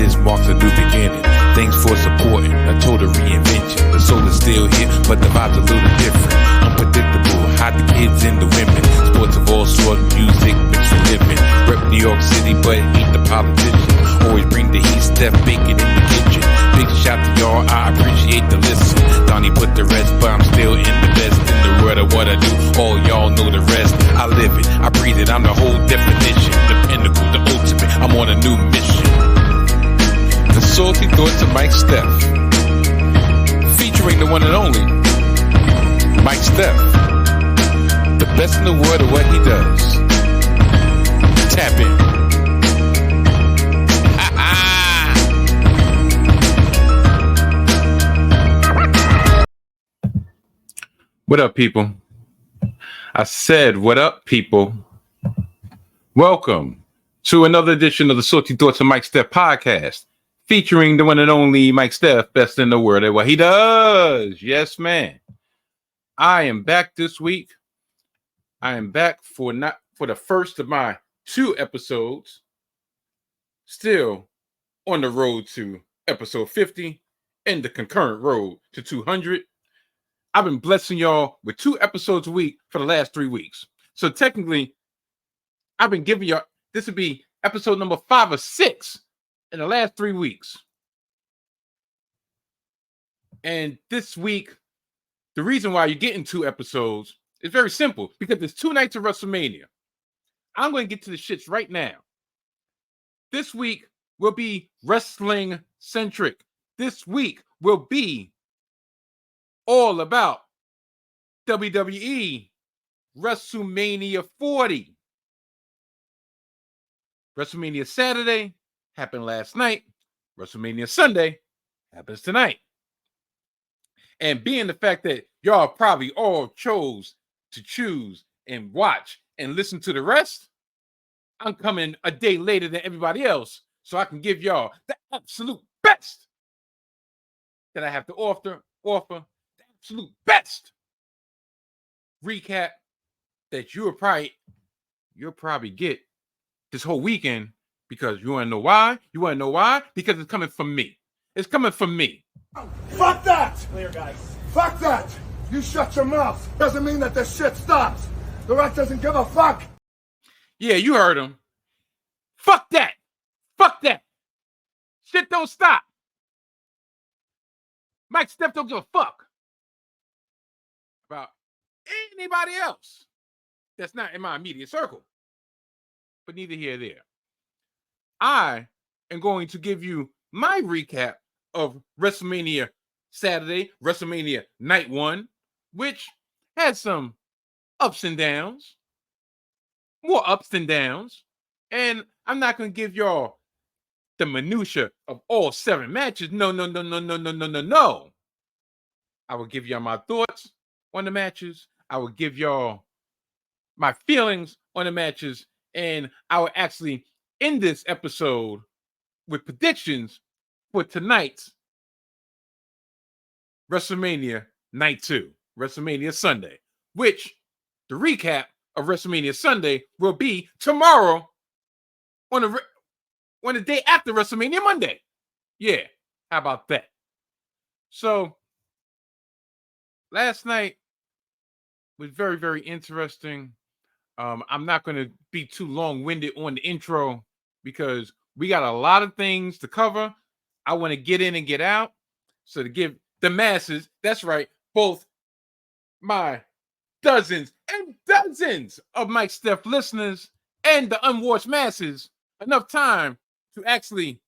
this marks a new beginning. Thanks for supporting a total reinvention. The soul is still here, but the vibe's a little different. Unpredictable, hide the kids and the women. Sports of all sorts, music mixed with living. Rep New York City, but ain't the politician. Always bring the heat, Steph baking in the kitchen. Big shout to y'all, I appreciate the listen. Donnie put the rest, but I'm still in the best. In the world of what I do, all y'all know the rest. I live it, I breathe it, I'm the whole definition. The pinnacle, the ultimate, I'm on a new mission. The Salty Thoughts of Mike Steph, featuring the one and only Mike Steph, the best in the world of what he does. Tap in. What up, people? I said, what up, people? Welcome to another edition of the Salty Thoughts of Mike Steph podcast, featuring the one and only Mike Steph, best in the world at what he does. Yes, man. I am back this week. I am back for the first of my 2 episodes. Still on the road to episode 50 and the concurrent road to 200. I've been blessing y'all with 2 episodes a week for the last 3 weeks. So technically, I've been giving y'all, this would be episode number 5 or 6 in the last 3 weeks. And this week, the reason why you're getting 2 episodes is very simple, because there's 2 nights of WrestleMania. I'm going to get to the shits right now. This week will be wrestling centric. This week will be all about WWE WrestleMania 40. WrestleMania Saturday happened last night. WrestleMania Sunday happens tonight. And being the fact that y'all probably all chose to choose and watch and listen to the rest, I'm coming a day later than everybody else so I can give y'all the absolute best that I have to offer. The absolute best recap that you'll probably get this whole weekend, because you want to know why? You want to know why? Because it's coming from me. It's coming from me. Fuck that! Clear, guys. Fuck that! You shut your mouth. Doesn't mean that this shit stops. The rest doesn't give a fuck. Yeah, you heard him. Fuck that. Fuck that. Shit don't stop. Mike Steph don't give a fuck about anybody else that's not in my immediate circle. But neither here nor there. I am going to give you my recap of WrestleMania Saturday, WrestleMania Night 1, which had some ups and downs, more ups than downs. And I'm not going to give y'all the minutia of all 7 matches. No. I will give y'all my thoughts on the matches. I will give y'all my feelings on the matches. And I will actually end this episode with predictions for tonight's WrestleMania Night 2, WrestleMania Sunday, which the recap of WrestleMania Sunday will be tomorrow on the day after WrestleMania Monday. Yeah, how about that? So, last night was very, very interesting. I'm not going to be too long-winded on the intro because we got a lot of things to cover. I want to get in and get out. So to give the masses, that's right, both my dozens and dozens of Mike Steph listeners and the unwatched masses enough time to actually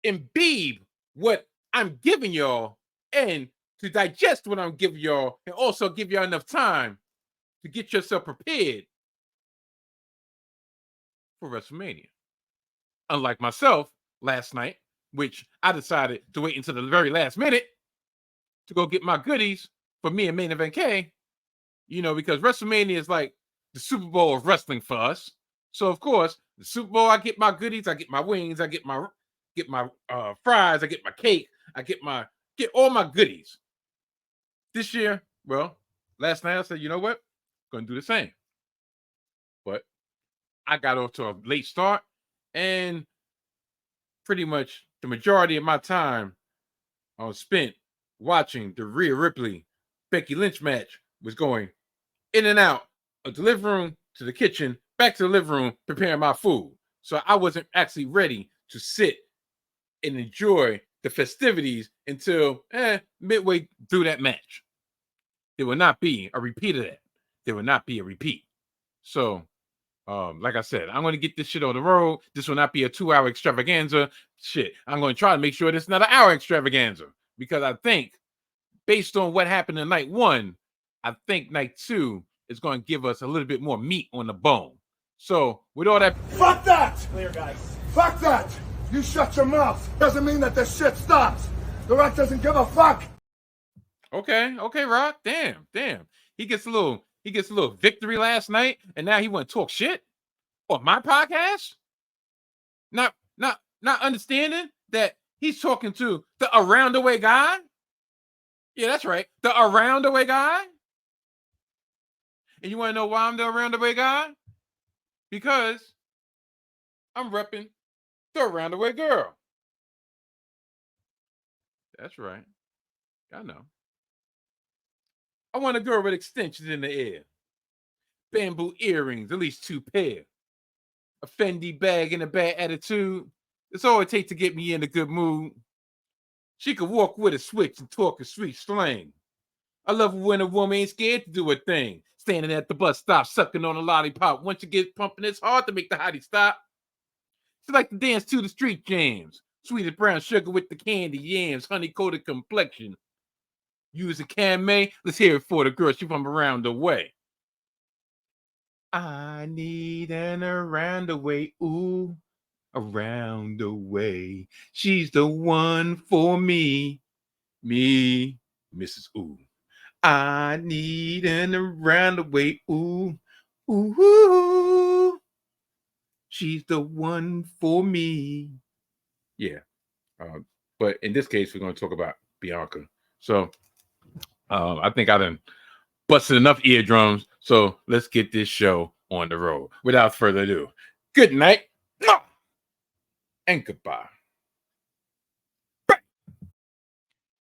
imbibe what I'm giving y'all and to digest what I'm giving y'all, and also give y'all enough time to get yourself prepared for WrestleMania. Unlike myself last night, which I decided to wait until the very last minute to go get my goodies for me and Main Event K, because WrestleMania is like the Super Bowl of wrestling for us. So of course, the Super Bowl, I get my goodies, I get my wings, I get my fries, I get my cake, I get all my goodies. This year, well, last night I said, you know what? Gonna do the same. But I got off to a late start, and pretty much the majority of my time spent watching the Rhea Ripley Becky Lynch match was going in and out of the living room to the kitchen, back to the living room, preparing my food. So I wasn't actually ready to sit and enjoy the festivities until midway through that match. There will not be a repeat of that. There will not be a repeat. So, like I said, I'm going to get this shit on the road. This will not be a 2-hour extravaganza. Shit, I'm going to try to make sure it's not an hour extravaganza, because I think, based on what happened in night 1, I think night 2 is going to give us a little bit more meat on the bone. So, with all that... Fuck that! Clear, guys. Fuck that! You shut your mouth. Doesn't mean that this shit stops. The Rock doesn't give a fuck. Okay, Rock. Damn. He gets a little victory last night, and now he want to talk shit on my podcast? Not understanding that he's talking to the around the way guy? Yeah, that's right. The around the way guy? And you want to know why I'm the around the way guy? Because I'm repping the around the way girl. That's right. I know. I want a girl with extensions in the ear, bamboo earrings, at least 2 pair, a Fendi bag and a bad attitude. That's all it takes to get me in a good mood. She could walk with a switch and talk a street slang. I love when a woman ain't scared to do a thing, standing at the bus stop, sucking on a lollipop. Once you get pumping, it's hard to make the hottie stop. She like to dance to the street jams, sweet as brown sugar with the candy yams, honey-coated complexion. Use a Camay. Let's hear it for the girl. She from around the way. I need an around the way. Ooh, around the way. She's the one for me. Me, Mrs. Ooh. I need an around the way. Ooh, ooh. She's the one for me. Yeah. But in this case, we're going to talk about Bianca. So, I think I done busted enough eardrums, so let's get this show on the road. Without further ado, good night and goodbye.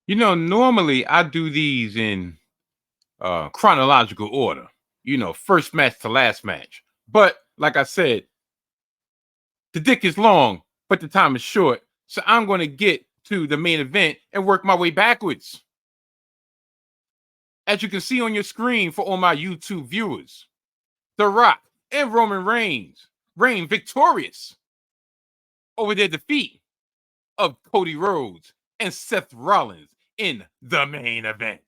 You know, normally I do these in chronological order. You know, first match to last match. But like I said, the dick is long, but the time is short. So I'm going to get to the main event and work my way backwards. As you can see on your screen for all my YouTube viewers, The Rock and Roman Reigns reign victorious over their defeat of Cody Rhodes and Seth Rollins in the main event.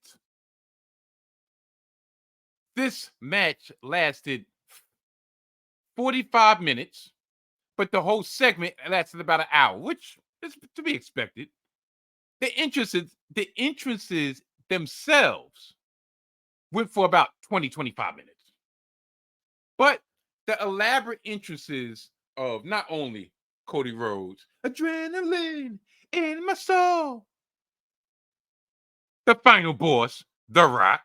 This match lasted 45 minutes, but the whole segment lasted about an hour, which is to be expected. The entrances themselves went for about 20-25 minutes. But the elaborate entrances of not only Cody Rhodes, adrenaline in my soul, the final boss, The Rock,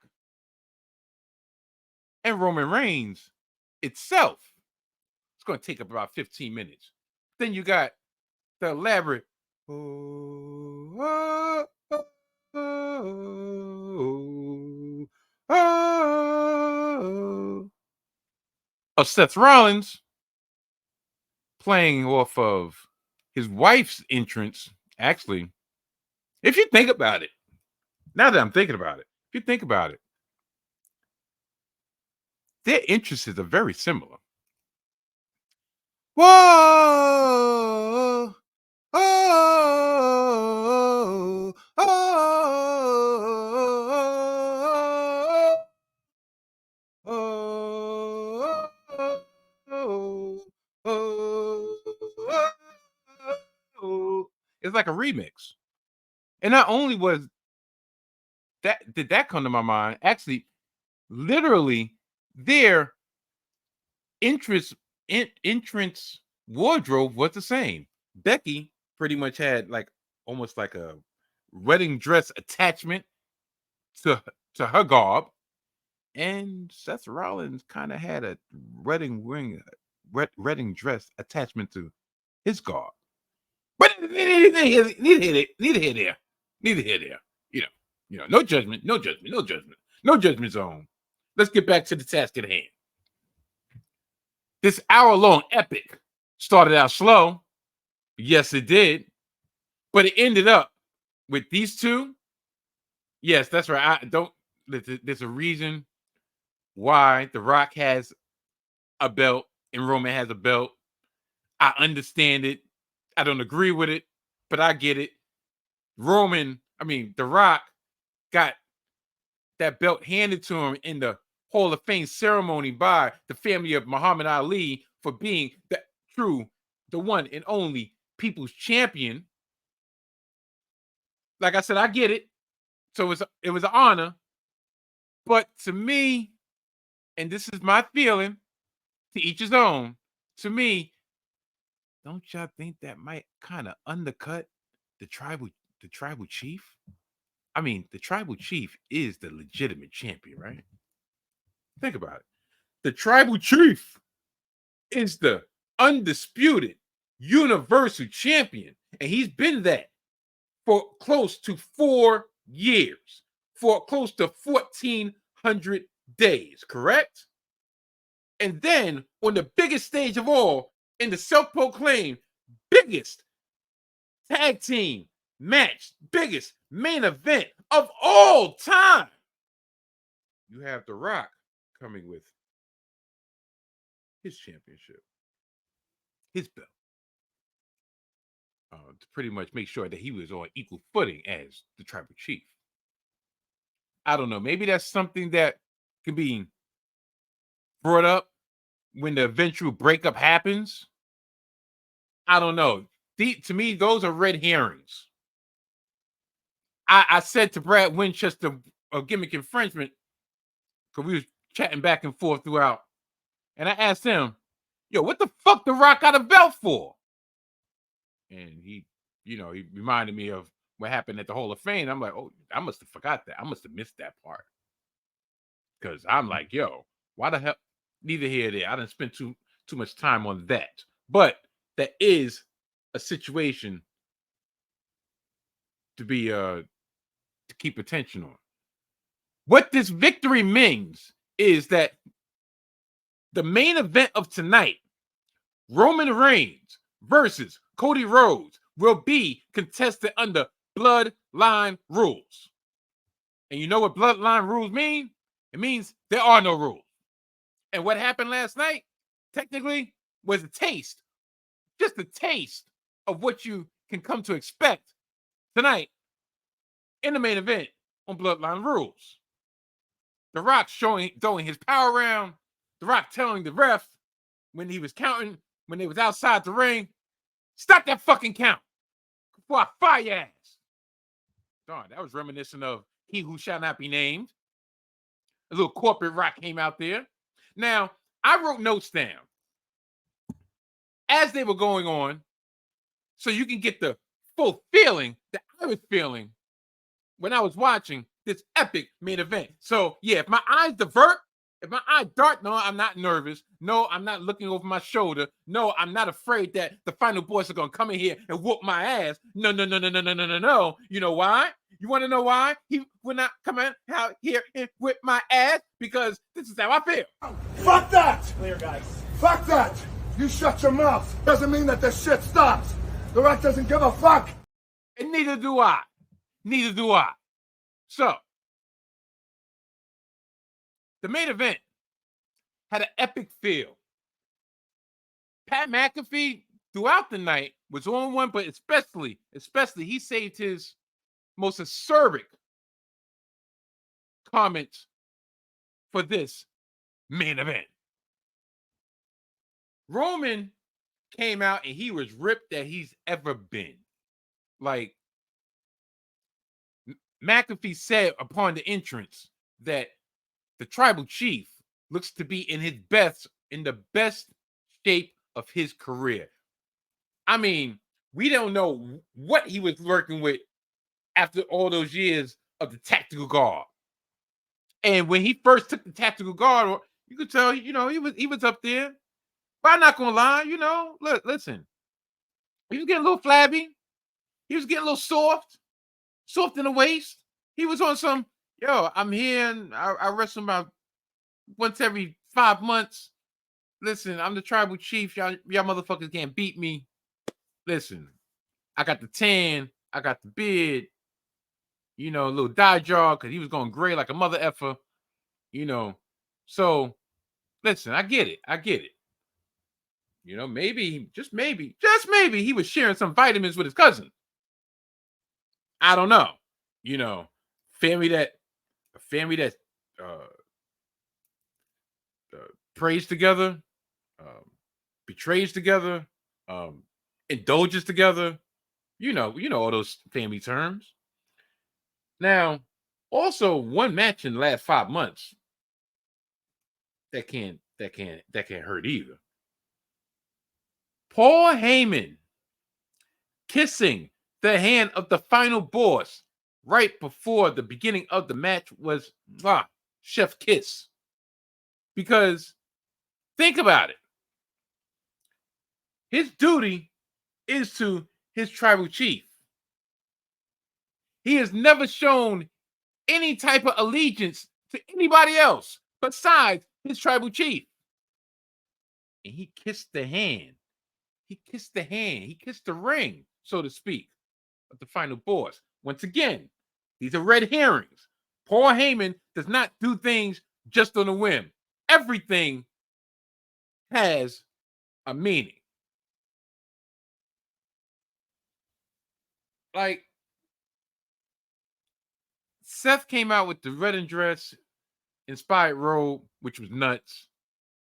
and Roman Reigns itself, it's going to take up about 15 minutes. Then you got the elaborate of Seth Rollins playing off of his wife's entrance. Actually, if you think about it, now that I'm thinking about it, if you think about it, their entrances are very similar. Whoa! Oh! Oh! Oh! Oh! It's like a remix. And not only was did that come to my mind, actually, literally, their entrance wardrobe was the same. Becky pretty much had like almost like a wedding dress attachment to her garb, and Seth Rollins kind of had a wedding dress attachment to his garb. But neither here there. No judgment, no judgment, no judgment, no judgment zone. Let's get back to the task at hand. This hour-long epic started out slow. Yes, it did. But it ended up with these two. Yes, that's right. There's a reason why The Rock has a belt and Roman has a belt. I understand it. I don't agree with it, but I get it. The Rock got that belt handed to him in the Hall of Fame ceremony by the family of Muhammad Ali for being the one and only people's champion. Like I said, I get it. So it was an honor. But to me, and this is my feeling, to each his own, to me, don't y'all think that might kind of undercut the tribal chief? I mean, the tribal chief is the legitimate champion, right? Think about it. The tribal chief is the undisputed universal champion, and he's been that for close to 4 years, for close to 1,400 days, correct? And then on the biggest stage of all, in the self-proclaimed biggest tag team match, biggest main event of all time, you have The Rock coming with his championship, his belt, to pretty much make sure that he was on equal footing as the tribal chief. I don't know. Maybe that's something that can be brought up when the eventual breakup happens. I don't know. To me, those are red herrings. I said to Brad Winchester, a gimmick infringement, because we was chatting back and forth throughout, and I asked him, yo, what the fuck The Rock got a belt for? And he reminded me of what happened at the Hall of Fame. I'm like, oh, I must have forgot that. I must have missed that part. Because I'm like, yo, why the hell? Neither here nor there. I didn't spend too much time on that. But that is a situation to be to keep attention on. What this victory means is that the main event of tonight, Roman Reigns versus Cody Rhodes, will be contested under Bloodline rules. And you know what Bloodline rules mean? It means there are no rules. And what happened last night, technically, was a taste, just a taste of what you can come to expect tonight in the main event on Bloodline rules. The Rock throwing his power around, The Rock telling the ref when he was counting, when they was outside the ring, stop that fucking count before I fire your ass. Darn, that was reminiscent of He Who Shall Not Be Named. A little corporate Rock came out there. Now, I wrote notes down as they were going on so you can get the full feeling that I was feeling when I was watching this epic main event. So, yeah, if my eyes divert, if my eyes dart, no, I'm not nervous. No, I'm not looking over my shoulder. No, I'm not afraid that the final boys are going to come in here and whoop my ass. No. You know why? You want to know why he will not come out here and whip my ass? Because this is how I feel. Fuck that! Clear, guys. Fuck that! You shut your mouth. Doesn't mean that this shit stops. The Rock doesn't give a fuck. And neither do I. Neither do I. So, the main event had an epic feel. Pat McAfee throughout the night was on one, but especially he saved his most acerbic comments for this main event. Roman came out and he was ripped that he's ever been. Like, McAfee said upon the entrance that the tribal chief looks to be in the best shape of his career. I mean, we don't know what he was working with after all those years of the tactical guard. And when he first took the tactical guard, you could tell, he was up there. But I'm not gonna lie, listen. He was getting a little flabby. He was getting a little soft in the waist. He was on some, yo, I'm here and I wrestle about once every 5 months. Listen, I'm the tribal chief. Y'all motherfuckers can't beat me. Listen, I got the tan. I got the beard. You know, a little dye jaw because he was going gray like a mother effer. You know, so listen, I get it. You know, maybe, just maybe, he was sharing some vitamins with his cousin. I don't know. You know, family that prays together, betrays together, indulges together. You know all those family terms. Now, also one match in the last 5 months that can't hurt either. Paul Heyman kissing the hand of the final boss right before the beginning of the match was chef kiss. Because think about it. His duty is to his tribal chief. He has never shown any type of allegiance to anybody else besides his tribal chief. And he kissed the hand. He kissed the hand. He kissed the ring, so to speak, of the final boss. Once again, these are red herrings. Paul Heyman does not do things just on a whim. Everything has a meaning. Like, Seth came out with the red and dress inspired robe, which was nuts.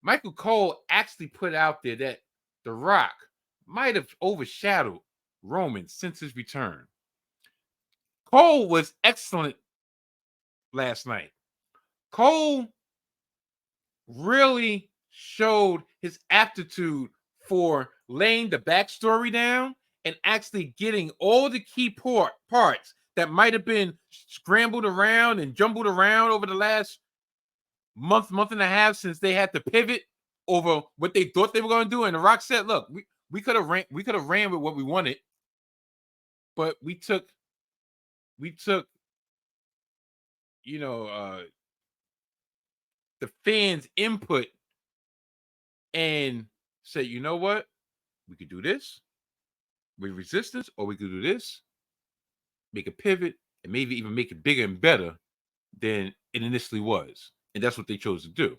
Michael Cole actually put out there that The Rock might have overshadowed Roman since his return. Cole was excellent last night. Cole really showed his aptitude for laying the backstory down and actually getting all the key parts that might have been scrambled around and jumbled around over the last month and a half since they had to pivot over what they thought they were going to do. And The Rock said, look, we could have ran with what we wanted, but we took you know, the fans' input and said, you know what, we could do this with resistance, or we could do this, make a pivot, and maybe even make it bigger and better than it initially was. And that's what they chose to do.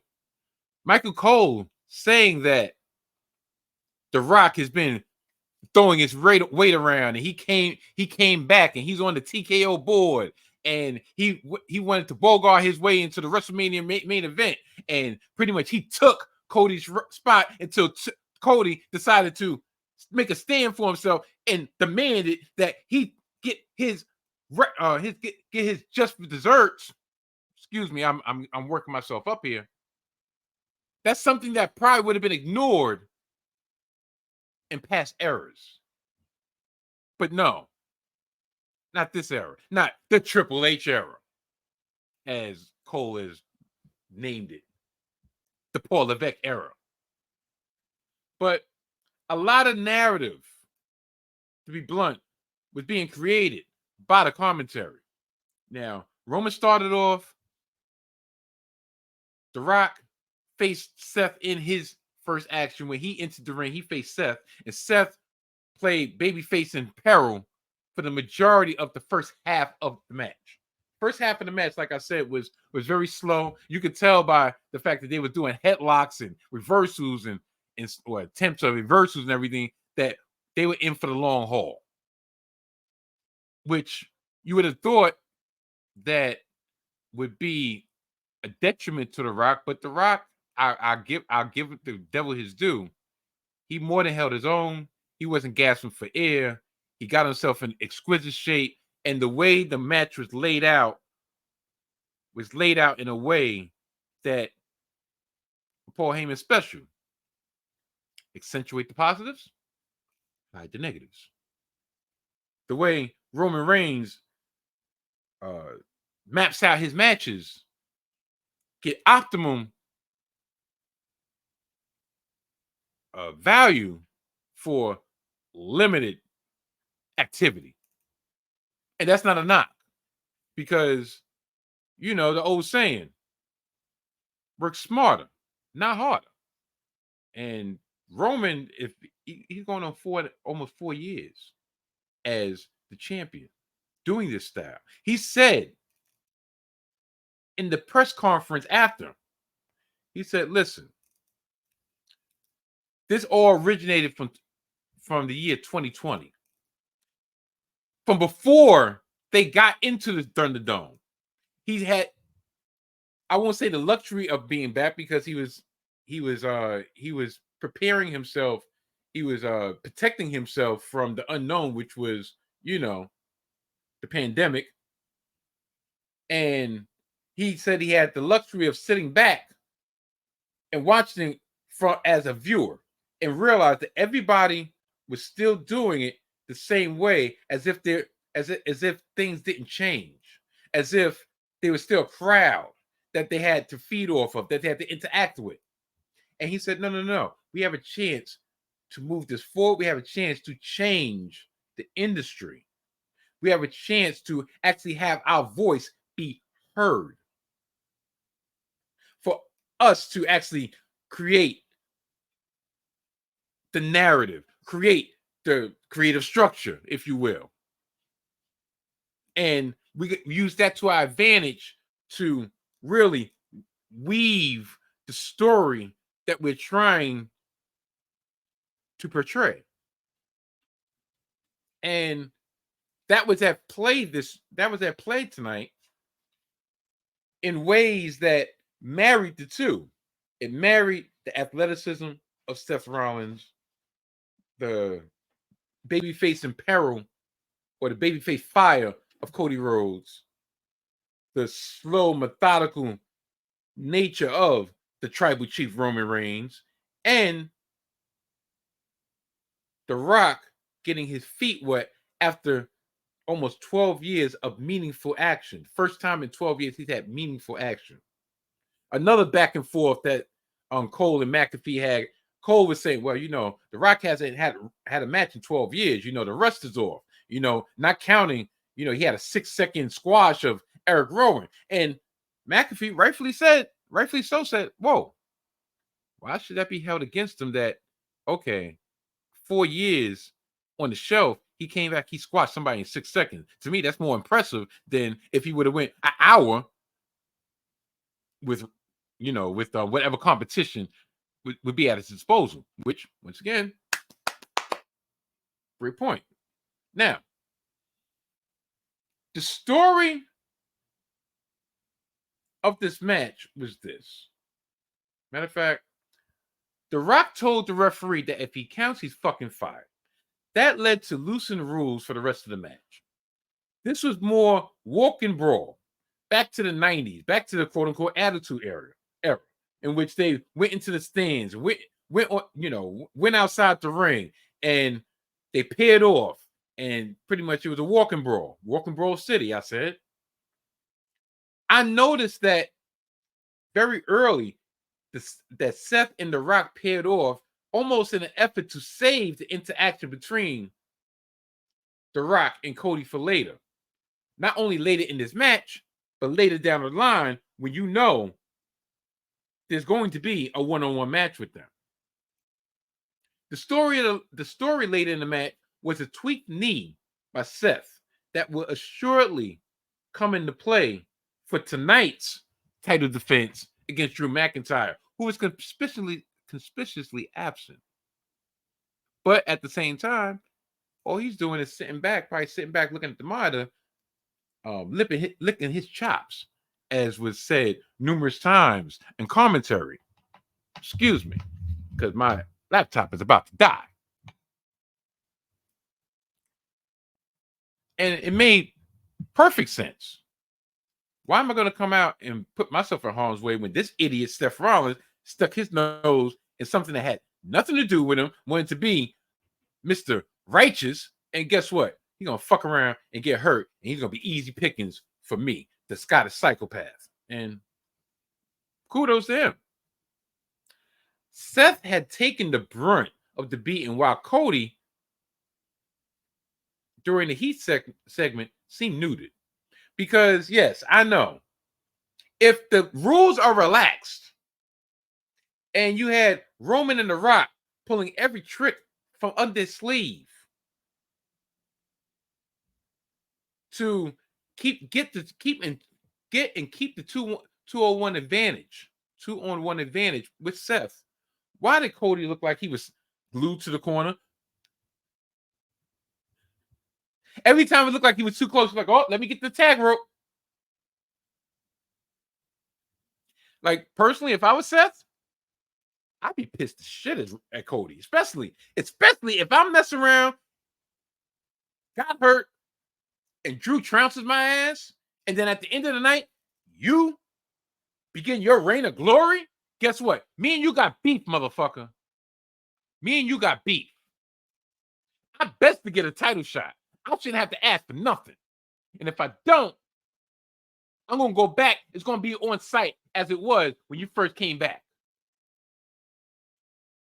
Michael Cole saying that The Rock has been throwing his weight around, and he came back, and he's on the TKO board, and he wanted to bogart his way into the WrestleMania main event, and pretty much he took Cody's spot until Cody decided to make a stand for himself and demanded that he get his just desserts. Excuse me, I'm working myself up here. That's something that probably would have been ignored in past eras. But no, not this era. Not the Triple H era, as Cole has named it. The Paul Levesque era. But a lot of narrative, to be blunt, was being created by the commentary. Now, Roman started off. The Rock faced Seth in his first action. When he entered the ring, he faced Seth, and Seth played babyface in peril for the majority of the first half of the match. First half of the match, like I said, was very slow. You could tell by the fact that they were doing headlocks and reversals or attempts of reversals and everything, that they were in for the long haul. Which you would have thought that would be a detriment to The Rock, but The Rock, I'll give the devil his due. He more than held his own. He wasn't gasping for air. He got himself in exquisite shape, and the way the match was laid out in a way that Paul Heyman's special. Accentuate the positives, hide the negatives. The way Roman Reigns maps out his matches, get optimum value for limited activity. And that's not a knock because, you know, the old saying, work smarter, not harder. And Roman, if he's going on almost 4 years as the champion doing this style, he said in the press conference after, he said, listen, this all originated from the year 2020. From before they got into the Thunderdome, he had, I won't say the luxury of being back because he was preparing himself, he was protecting himself from the unknown, which was, you know, the pandemic. And he said he had the luxury of sitting back and watching as a viewer and realized that everybody was still doing it the same way, as if things didn't change, as if there was still a crowd that they had to feed off of, that they had to interact with. And he said, no, we have a chance to move this forward. We have a chance to change the industry. We have a chance to actually have our voice be heard. For us to actually create the narrative, create the creative structure, if you will. And we use that to our advantage to really weave the story that we're trying to portray. And that was at play tonight in ways that married the two. It married the athleticism of Seth Rollins, the babyface in peril, or the babyface fire of Cody Rhodes, the slow, methodical nature of the tribal chief Roman Reigns, and The Rock getting his feet wet after almost 12 years of meaningful action. First time in 12 years he's had meaningful action. Another back and forth that Cole and McAfee had. Cole was saying, well, you know, The Rock hasn't had a match in 12 years. You know, the rust is off. You know, not counting, you know, he had a 6-second squash of Eric Rowan. And McAfee rightfully so said, whoa, why should that be held against him that, okay, 4 years on the shelf, he came back, he squashed somebody in 6 seconds. To me, that's more impressive than if he would have went an hour with, you know, with whatever competition would be at his disposal, which, once again, great point. Now, the story of this match was this. Matter of fact, The Rock told the referee that if he counts, he's fucking fired. That led to loosened rules for the rest of the match. This was more walk and brawl, back to the 90s, back to the quote-unquote attitude era, in which they went into the stands, went outside the ring, and they paired off, and pretty much it was a walk and brawl city, I said. I noticed that very early that Seth and The Rock paired off almost in an effort to save the interaction between The Rock and Cody for later. Not only later in this match, but later down the line when you know there's going to be a one-on-one match with them. The story later in the match was a tweaked knee by Seth that will assuredly come into play for tonight's title defense against Drew McIntyre, who was conspicuously absent. But at the same time, all he's doing is probably sitting back looking at the monitor, licking his chops, as was said numerous times in commentary. Excuse me, because my laptop is about to die. And it made perfect sense. Why am I going to come out and put myself in harm's way when this idiot Seth Rollins stuck his nose in something that had nothing to do with him, wanted to be Mr. Righteous, and guess what? He's going to fuck around and get hurt, and he's going to be easy pickings for me, the Scottish psychopath. And kudos to him. Seth had taken the brunt of the beating while Cody during the Heat segment seemed neutered. Because, yes, I know. If the rules are relaxed and you had Roman and The Rock pulling every trick from under his sleeve to keep the 2-on-1 advantage, 2-on-1 advantage with Seth, why did Cody look like he was glued to the corner? Every time it looked like he was too close, like, oh, let me get the tag rope. Like, personally, if I was Seth, I'd be pissed as shit at Cody, especially if I'm messing around, got hurt, and Drew trounces my ass, and then at the end of the night, you begin your reign of glory. Guess what? Me and you got beef, motherfucker. Me and you got beef. I best to get a title shot. I shouldn't have to ask for nothing. And if I don't, I'm going to go back. It's going to be on site as it was when you first came back.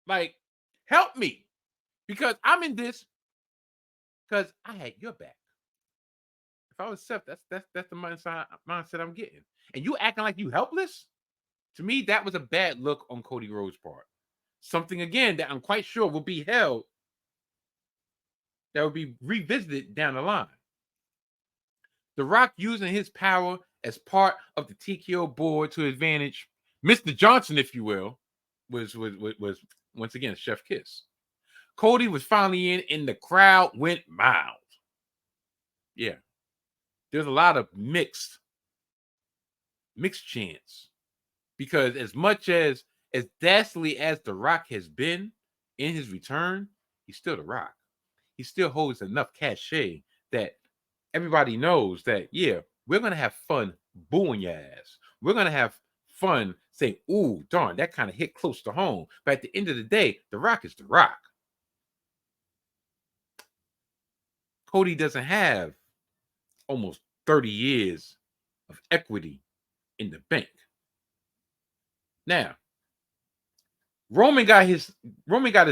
Like, help me. Because I'm in this because I had your back. If I was Seth, that's the mindset I'm getting. And you acting like you helpless? To me, that was a bad look on Cody Rhodes' part. Something, again, that I'm quite sure will be held, that will be revisited down the line. The Rock using his power as part of the TKO board to advantage Mr. Johnson, if you will, was once again a chef kiss. Cody was finally in, and the crowd went mild. Yeah. There's a lot of mixed chants. Because as much as dastardly as The Rock has been in his return, he's still The Rock. He still holds enough cachet that everybody knows that, yeah, we're going to have fun booing your ass. We're going to have fun saying, ooh, darn, that kind of hit close to home. But at the end of the day, The Rock is The Rock. Cody doesn't have almost 30 years of equity in the bank. Now, Roman got his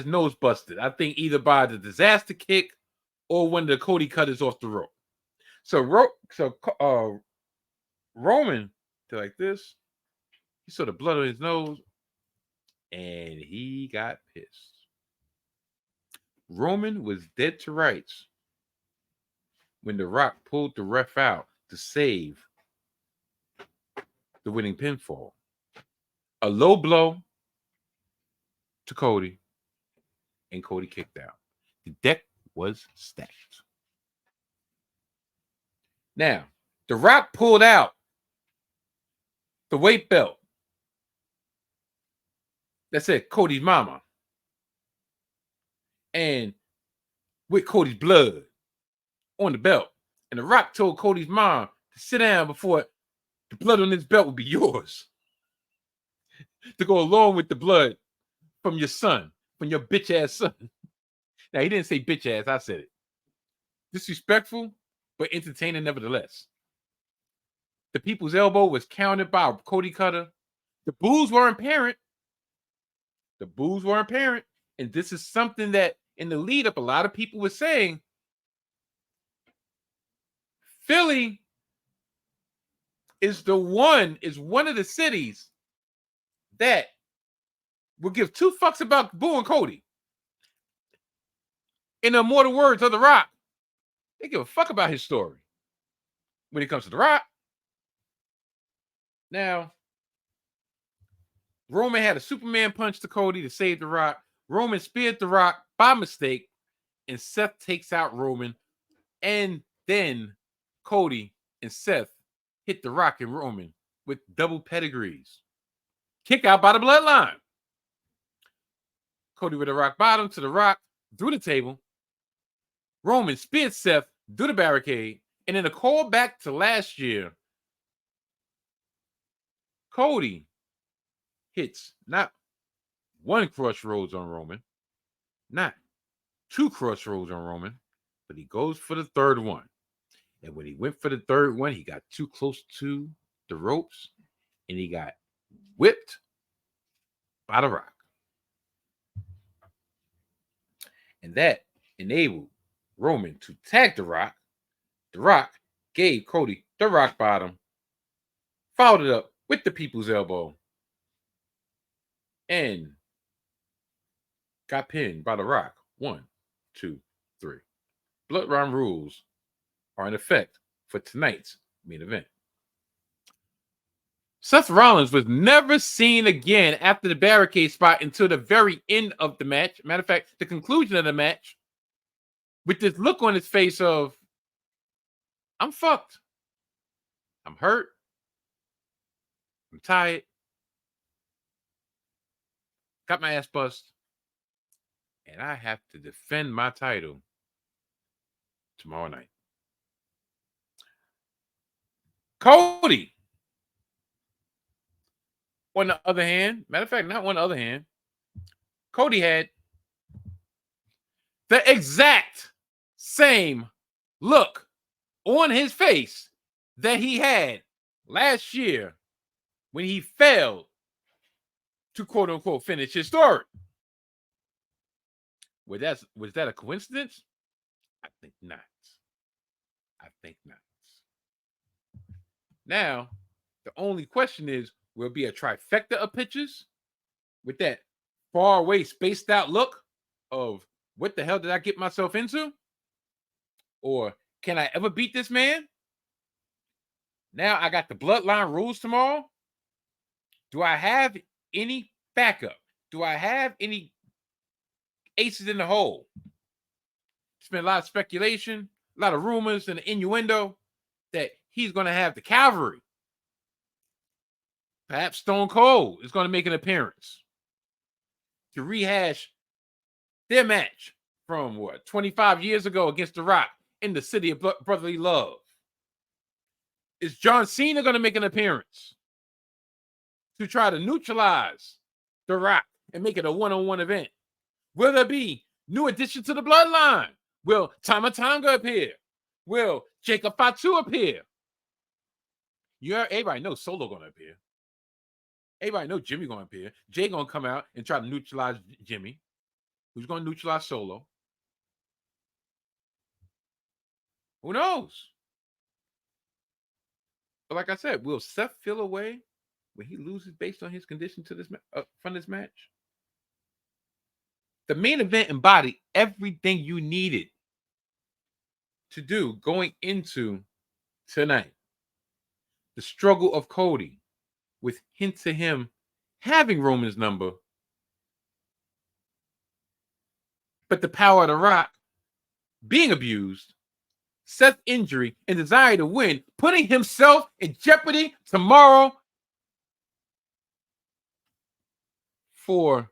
nose busted. I think either by the disaster kick or when the Cody cutters off the rope. So Roman did like this. He saw the blood on his nose, and he got pissed. Roman was dead to rights when The Rock pulled the ref out to save the winning pinfall. A low blow to Cody, and Cody kicked out. The deck was stacked. Now, The Rock pulled out the weight belt that said Cody's mama, and with Cody's blood on the belt. And The Rock told Cody's mom to sit down before the blood on this belt would be yours, to go along with the blood from your son, from your bitch ass son. Now, he didn't say bitch ass, I said it. Disrespectful, but entertaining nevertheless. The people's elbow was countered by a Cody cutter. The boos weren't apparent. And this is something that in the lead up, a lot of people were saying, Philly is one of the cities that will give two fucks about booing Cody. In the immortal words of The Rock, they give a fuck about his story when it comes to The Rock. Now, Roman had a Superman punch to Cody to save The Rock. Roman speared The Rock by mistake, and Seth takes out Roman. And then Cody and Seth hit The Rock and Roman with double pedigrees. Kick out by the Bloodline. Cody with a rock bottom to The Rock through the table. Roman speared Seth through the barricade. And in a call back to last year, Cody hits not one crossroads on Roman, not two crossroads on Roman, but he goes for the third one. And when he went for the third one, he got too close to the ropes and he got whipped by The Rock. And that enabled Roman to tag The Rock. The Rock gave Cody the rock bottom, followed it up with the people's elbow, and got pinned by The Rock. 1, 2, 3. Bloodline rules are in effect for tonight's main event. Seth Rollins was never seen again after the barricade spot until the very end of the match. Matter of fact, the conclusion of the match, with this look on his face of, I'm fucked. I'm hurt. I'm tired. Got my ass bust. And I have to defend my title tomorrow night. Cody, on the other hand, matter of fact, not on the other hand, Cody had the exact same look on his face that he had last year when he failed to quote unquote finish his story. Was that a coincidence? I think not. I think not. Now, the only question is, will it be a trifecta of pictures with that far away, spaced out look of what the hell did I get myself into? Or can I ever beat this man? Now I got the bloodline rules tomorrow. Do I have any backup? Do I have any aces in the hole? It's been a lot of speculation, a lot of rumors and innuendo that he's going to have the cavalry. Perhaps Stone Cold is going to make an appearance to rehash their match from 25 years ago against The Rock in the city of brotherly love. Is John Cena going to make an appearance to try to neutralize The Rock and make it a one-on-one event? Will there be new addition to the bloodline? Will Tama Tonga appear? Will Jacob Fatu appear? Everybody knows Solo going to appear. Everybody knows Jimmy going to appear. Jay going to come out and try to neutralize Jimmy, who's going to neutralize Solo. Who knows? But like I said, will Seth feel a way when he loses based on his condition to this from this match? The main event embodied everything you needed to do going into tonight. The struggle of Cody, with hints of him having Roman's number, but the power of The Rock being abused, Seth's injury and desire to win, putting himself in jeopardy tomorrow for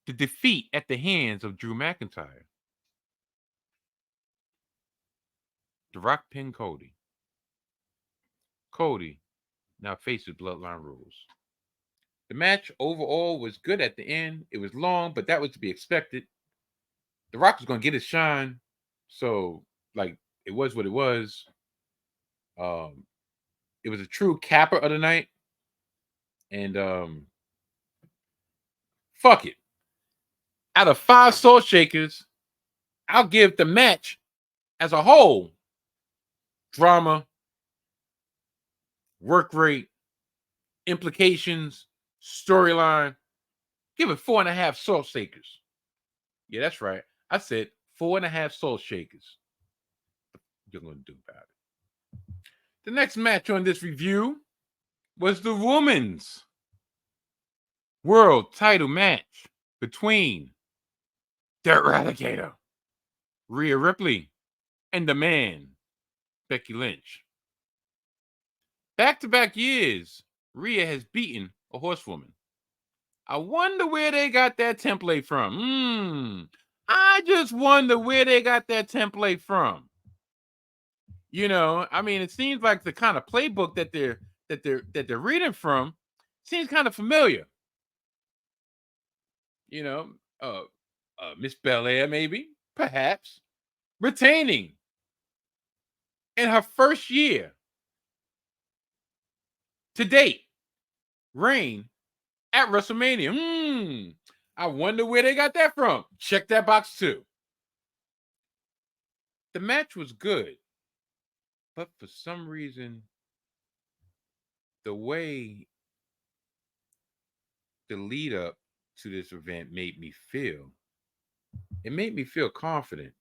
the defeat at the hands of Drew McIntyre. The Rock pinned Cody. Cody now faces bloodline rules. The match overall was good at the end. It was long, but that was to be expected. The Rock was going to get his shine. So, like, it was what it was. It was a true capper of the night. And fuck it. Out of 5 Salt Shakers, I'll give the match as a whole drama, work rate, implications, storyline. Give it 4.5 Salt Shakers. Yeah, that's right. I said 4.5 Salt Shakers. What you're going to do about it? The next match on this review was the women's world title match between the Eradicator, Rhea Ripley, and the man, Becky Lynch. Back-to-back years, Rhea has beaten a horsewoman. I wonder where they got that template from. I just wonder where they got that template from. You know, I mean, it seems like the kind of playbook that they're reading from seems kind of familiar. You know, Miss Belair, maybe, perhaps, retaining in her first year to date reign at WrestleMania. I wonder where they got that from. Check that box too. the match was good, but for some reason, the way the lead up to this event made me feel, it made me feel confident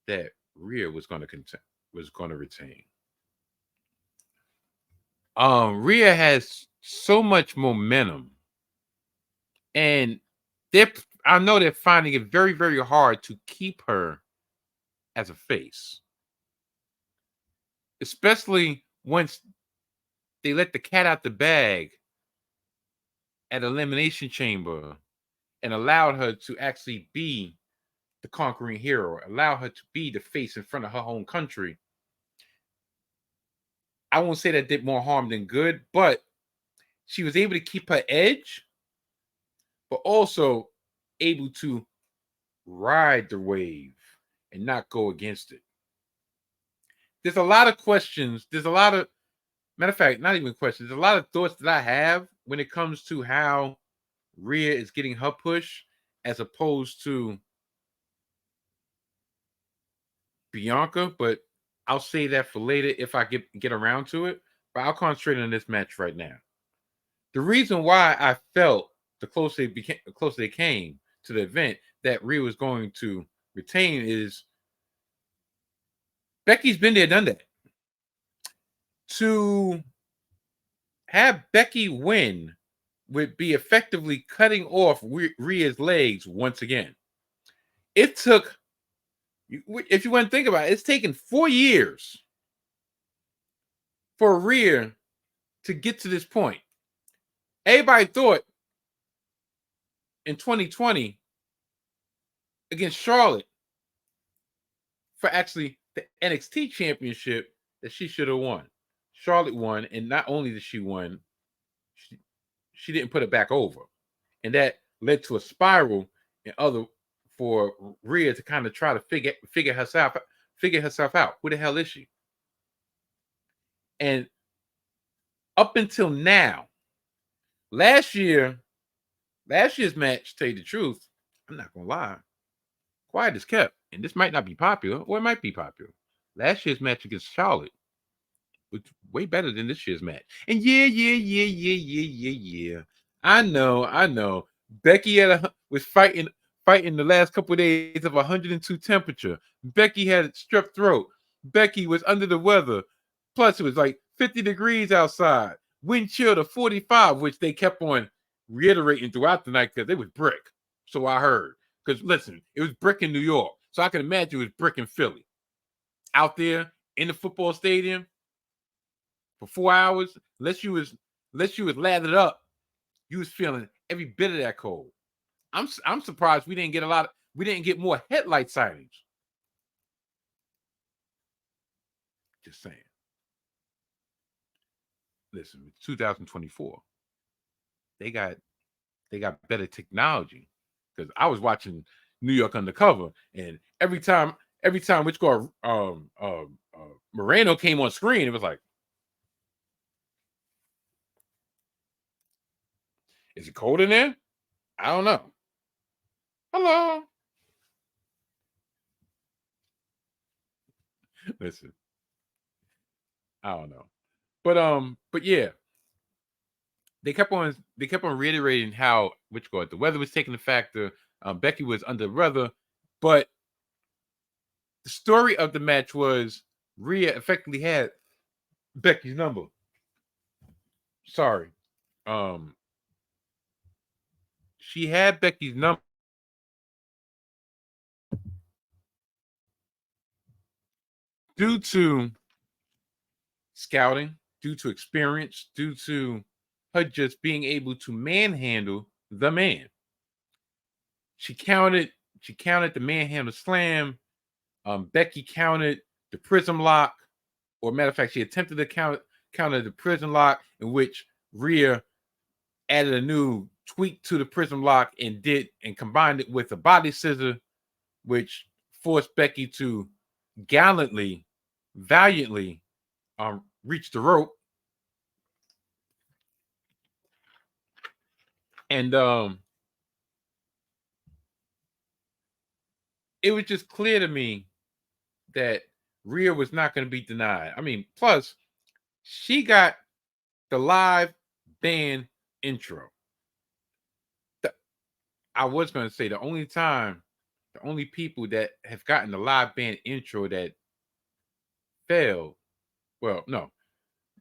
that RHEA was going to retain. RHEA has so much momentum, and I know they're finding it very, very hard to keep her as a face, especially once they let the cat out the bag at Elimination Chamber and allowed her to actually be the conquering hero, allow her to be the face in front of her home country. I won't say that did more harm than good, but she was able to keep her edge, but also able to ride the wave and not go against it. There's a lot of questions. There's a lot of, matter of fact, not even questions. There's a lot of thoughts that I have when it comes to how RHEA is getting her push as opposed to Bianca, but I'll say that for later if I get around to it. But I'll concentrate on this match right now. The reason why I felt the closer they came to the event that RHEA was going to retain is Becky's been there, done that. To have Becky win would be effectively cutting off Rhea's legs once again. It took, if you want to think about it, it's taken 4 years for RHEA to get to this point. Everybody thought in 2020 against Charlotte for actually the NXT championship that she should have won. Charlotte won, and not only did she win, she didn't put it back over. And that led to a spiral for RHEA to kind of try to figure herself out. Who the hell is she? And up until now, last year's match, to tell you the truth, I'm not gonna lie, quiet as kept. And this might not be popular, or it might be popular. Last year's match against Charlotte was way better than this year's match. And yeah. I know. Becky was fighting the last couple of days of 102 temperature. Becky had strep throat. Becky was under the weather. Plus, it was like 50 degrees outside. Wind chill to 45, which they kept on reiterating throughout the night because it was brick. So I heard. Because listen, it was brick in New York. So I can imagine it was brick in Philly. Out there in the football stadium for 4 hours, unless you was lathered up, you was feeling every bit of that cold. I'm surprised we didn't get more headlight sightings. Just saying. Listen, it's 2024. They got better technology. Because I was watching New York Undercover, and every time which guy Moreno came on screen, it was like, is it cold in there? I don't know. Hello. Listen, I don't know, but yeah, they kept on reiterating how the weather was taking a factor. Becky was under the weather, but the story of the match was RHEA effectively had Becky's number. Sorry, she had Becky's number due to scouting, due to experience, due to her just being able to manhandle the man. She counted the manhandle slam. Becky counted the prism lock, or matter of fact, she attempted to counter the prism lock, in which RHEA added a new tweak to the prism lock and combined it with a body scissor, which forced Becky to valiantly reach the rope. And it was just clear to me that Rhea was not going to be denied. I mean, plus she got the live band intro. I was going to say the only people that have gotten the live band intro that failed, well, no,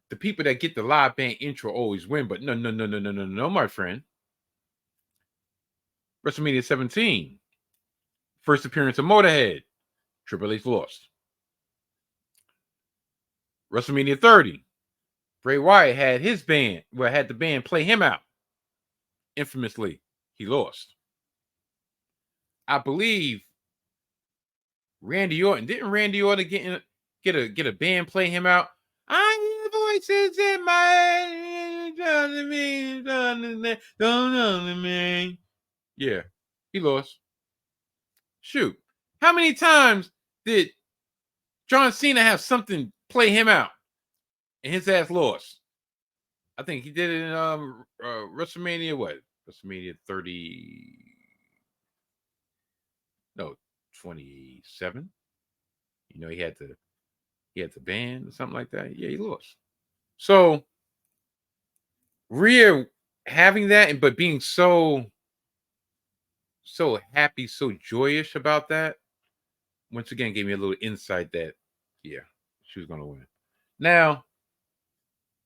the people that get the live band intro always win, but no, my friend. WrestleMania 17, first appearance of Motorhead, Triple H lost. WrestleMania 30, Bray Wyatt had his band, had the band play him out. Infamously, he lost. I believe Randy Orton, didn't Randy Orton get a band play him out? I hear voices in my head, don't know me. Yeah, he lost. Shoot, how many times did John Cena have something play him out and his ass lost? I think he did it in WrestleMania, what? WrestleMania 30, no, 27. You know, he had the band or something like that. Yeah, he lost. So Rhea having that, but being so happy, so joyous about that, once again gave me a little insight that, yeah, she was gonna win. Now,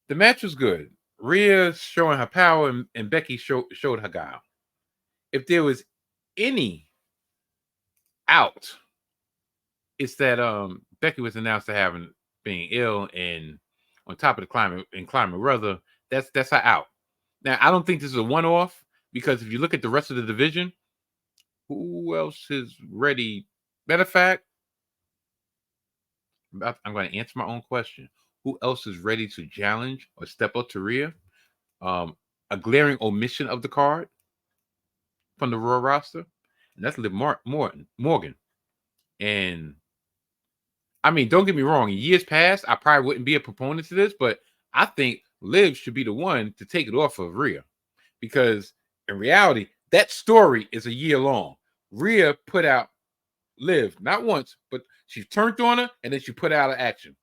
the match was good. Rhea showing her power, and Becky showed her guile. If there was any out, it's that Becky was announced to being ill and on top of the climate weather. That's her out. Now, I don't think this is a one-off, because if you look at the rest of the division, who else is ready? Matter of fact, I'm going to answer my own question. Who else is ready to challenge or step up to Rhea? A glaring omission of the card from the Raw roster, and that's Liv Morgan. And I mean, don't get me wrong. In years past, I probably wouldn't be a proponent to this, but I think Liv should be the one to take it off of Rhea, because in reality, that story is a year long. Rhea put out Liv not once, but she turned on her and then she put out of action.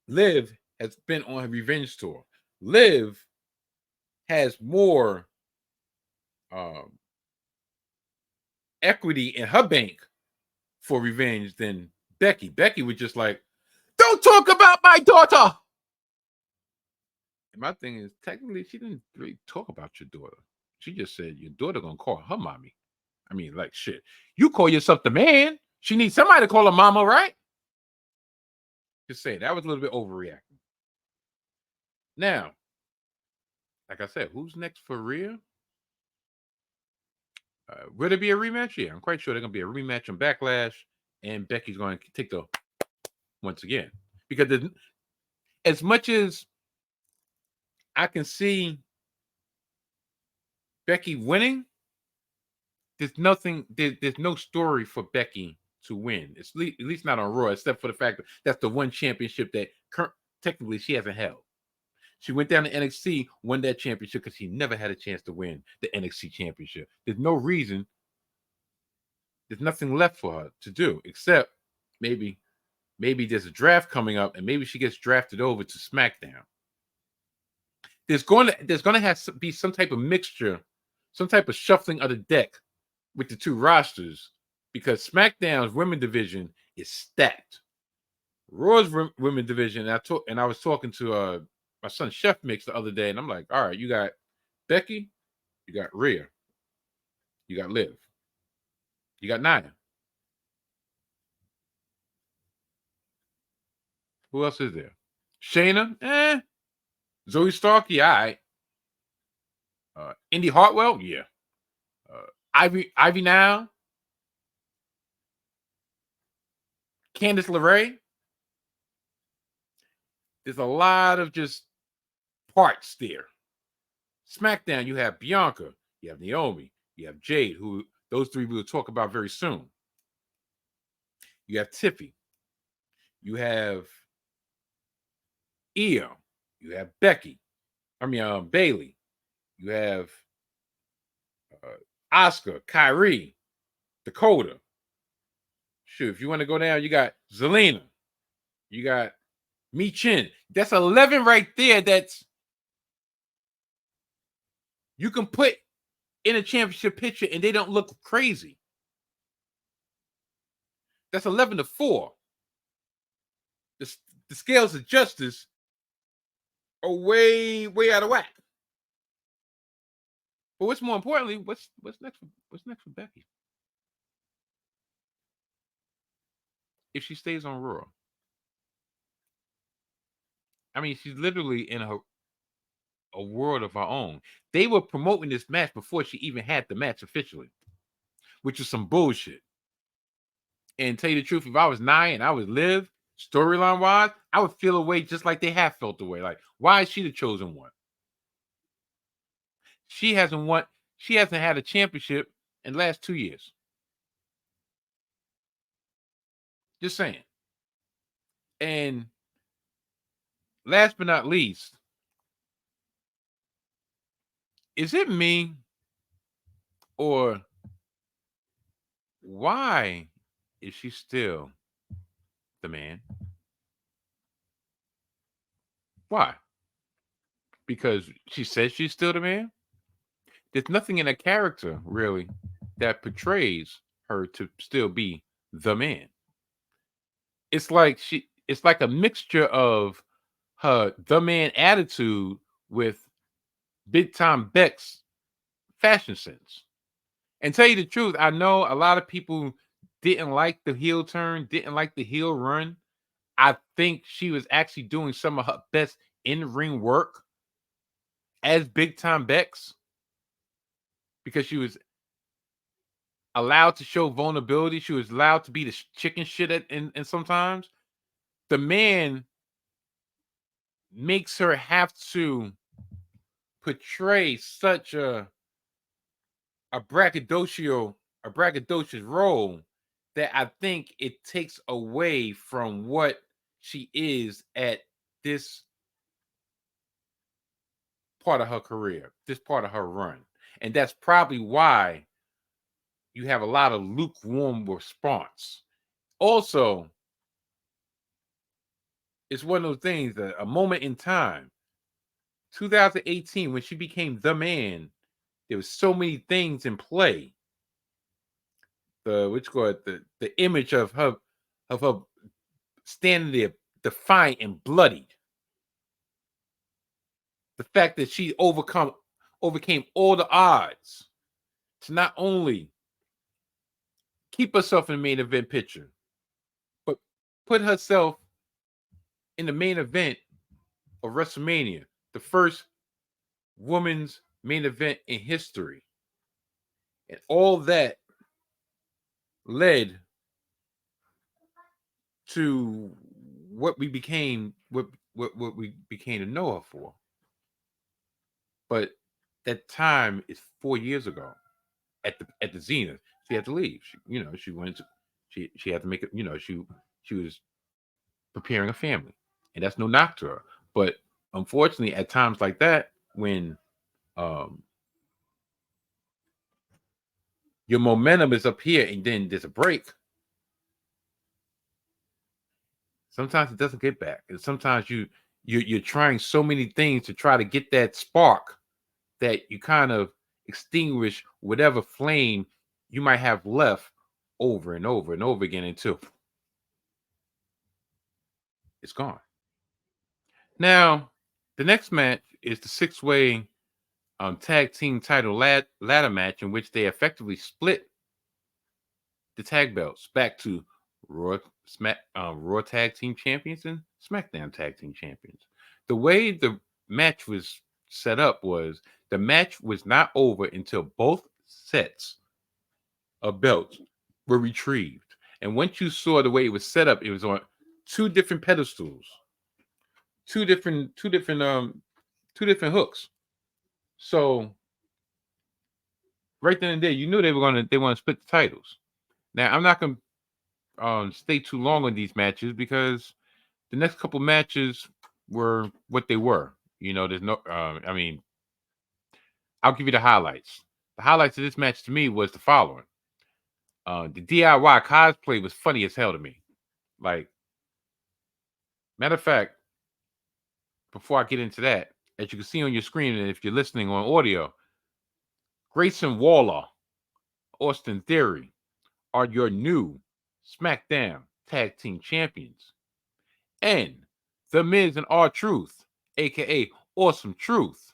Liv has been on her revenge tour. Liv has more equity in her bank for revenge than Becky. Becky was just like, don't talk about my daughter. And my thing is, technically, she didn't really talk about your daughter. She just said, your daughter gonna call her mommy. I mean, like, shit. You call yourself the man. She needs somebody to call her mama, right? Just say that was a little bit overreacting. Now, like I said, who's next for Rhea? Will there be a rematch? Yeah, I'm quite sure there's gonna be a rematch on Backlash, and Becky's going to take the once again, because as much as I can see Becky winning, there's no story for Becky to win. It's at least not on Raw, except for the fact that that's the one championship that technically she hasn't held. She went down to NXT, won that championship because she never had a chance to win the NXT championship. There's no reason. There's nothing left for her to do except maybe there's a draft coming up and maybe she gets drafted over to SmackDown. There's going to have to be some type of mixture, some type of shuffling of the deck with the two rosters, because SmackDown's women division is stacked. Raw's women division, I was talking to my son Chef Mix the other day, and I'm like, all right, you got Becky, you got Rhea, you got Liv, you got Nia. Who else is there? Shayna, Zoe Stark, yeah, all right. Indy Hartwell, yeah. Ivy now, Candice LeRae. There's a lot of just parts there. SmackDown, you have Bianca, you have Naomi, you have Jade, who those three we'll talk about very soon. You have Tiffy, you have Io, you have Becky, Bailey, you have Asuka, Kyrie, Dakota, shoot, if you want to go down, you got Zelina. You got Mi Chin. That's 11 right there. That's you can put in a championship picture and they don't look crazy. That's 11-4. The scales of justice are way out of whack. But what's more importantly, what's next? What's next for Becky? If she stays on Raw, I mean, she's literally in a world of her own. They were promoting this match before she even had the match officially, which is some bullshit. And tell you the truth, if I was Nia and I was Liv, storyline wise, I would feel away just like they have felt away. Like, why is she the chosen one? She hasn't won. She hasn't had a championship in the last 2 years. Just saying. And last but not least, is it me or why is she still the man? Why? Because she says she's still the man? There's nothing in a character really that portrays her to still be the man. It's like it's like a mixture of her the man attitude with big time Beck's fashion sense. And tell you the truth, I know a lot of people didn't like the heel turn, didn't like the heel run. I think she was actually doing some of her best in-ring work as big time Beck's because she was allowed to show vulnerability. She was allowed to be the chicken shit and sometimes the man makes her have to portray such a braggadocious role that I think it takes away from what she is at this part of her career, this part of her run. And that's probably why you have a lot of lukewarm response. Also, it's one of those things that a moment in time, 2018, when she became the man, there was so many things in play. The image of her standing there defiant and bloodied. The fact that she overcame all the odds to not only keep herself in the main event picture, but put herself in the main event of WrestleMania, the first women's main event in history. And all that led to what we became to know her for. But that time is 4 years ago at the Zenith. She had to leave. She had to make it, she was preparing a family. And that's no knock to her. But unfortunately, at times like that, when your momentum is up here and then there's a break, sometimes it doesn't get back. And sometimes you're trying so many things to try to get that spark that you kind of extinguish whatever flame you might have left over and over and over again until it's gone. Now, the next match is the 6-way tag team title ladder match in which they effectively split the tag belts back to Raw Tag Team Champions and SmackDown Tag Team Champions. The way the match was set up was the match was not over until both sets of belts were retrieved. And once you saw the way it was set up, it was on two different pedestals, two different hooks. So right then and there, you knew they want to split the titles. Now I'm not gonna stay too long on these matches because the next couple matches were what they were. There's no I mean, I'll give you the highlights. The highlights of this match to me was the following. The DIY cosplay was funny as hell to me. Like, matter of fact, before I get into that, as you can see on your screen, and if you're listening on audio, Grayson Waller, Austin Theory are your new SmackDown Tag Team Champions. And The Miz and R-Truth, aka Awesome Truth,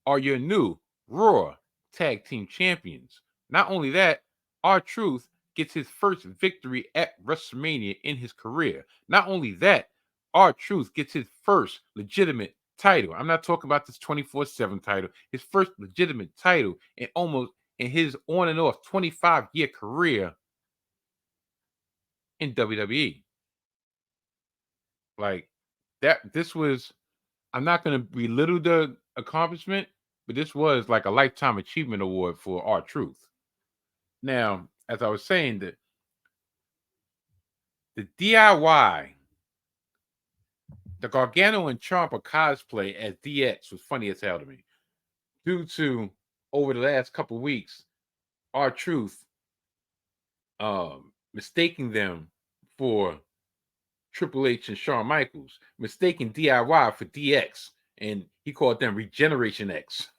are your new Raw Tag Team Champions. Not only that, R-Truth gets his first victory at WrestleMania in his career. Not only that, R-Truth gets his first legitimate title. I'm not talking about this 24/7 title. His first legitimate title in his on and off 25-year career in WWE. Like this was, I'm not going to belittle the accomplishment, but this was like a lifetime achievement award for R-Truth. Now, as I was saying, the DIY, the Gargano and Ciampa cosplay as DX was funny as hell to me. Due to, over the last couple of weeks, R-Truth mistaking them for Triple H and Shawn Michaels, mistaking DIY for DX, and he called them Regeneration X,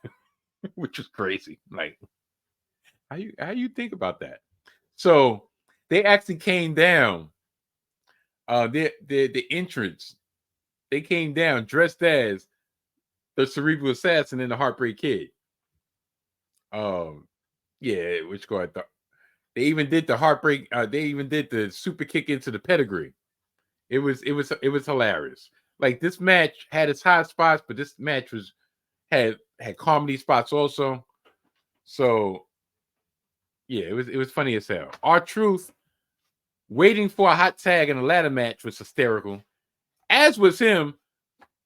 which was crazy. Like, how you think about that? So they actually came down. The entrance, they came down dressed as the Cerebral Assassin and the Heartbreak Kid. Yeah, which go at the. They even did the heartbreak. They even did the super kick into the pedigree. It was hilarious. Like, this match had its high spots, but this match had comedy spots also. So yeah, it was funny as hell. R-Truth waiting for a hot tag in a ladder match was hysterical, as was him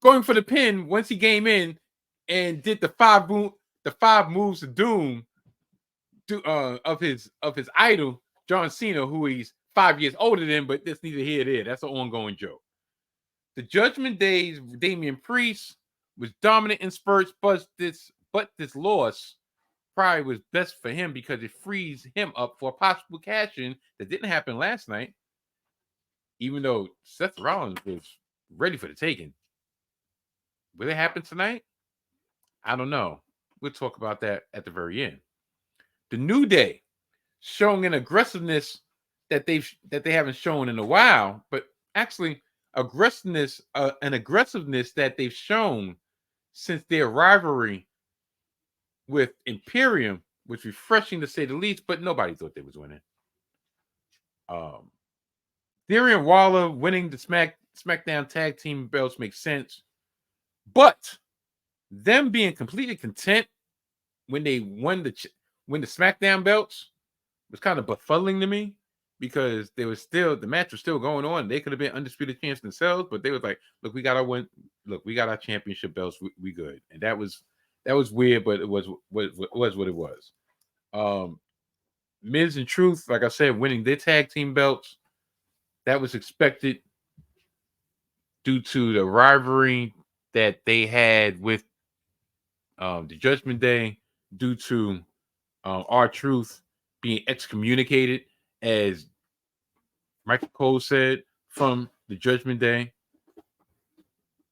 going for the pin once he came in and did the five moves of doom of his idol John Cena, who he's 5 years older than, but that's neither here nor there. That's an ongoing joke. The Judgment Day's Damian Priest was dominant in spurts, but this loss probably was best for him because it frees him up for a possible cash-in that didn't happen last night, even though Seth Rollins was ready for the taking. Will it happen tonight? I don't know. We'll talk about that at the very end. The New Day showing an aggressiveness that they haven't shown in a while, but actually an aggressiveness that they've shown since their rivalry with Imperium was refreshing to say the least, but nobody thought they was winning. Theory and Waller winning the SmackDown tag team belts makes sense, but them being completely content when they won the SmackDown belts was kind of befuddling to me, because the match was still going on. They could have been undisputed champs themselves, but they was like, look, we got our championship belts, we good. And that was weird, but it was what it was. Miz and Truth, like I said, winning their tag team belts, that was expected due to the rivalry that they had with the Judgment Day, due to R-Truth being excommunicated, as Michael Cole said, from the Judgment Day.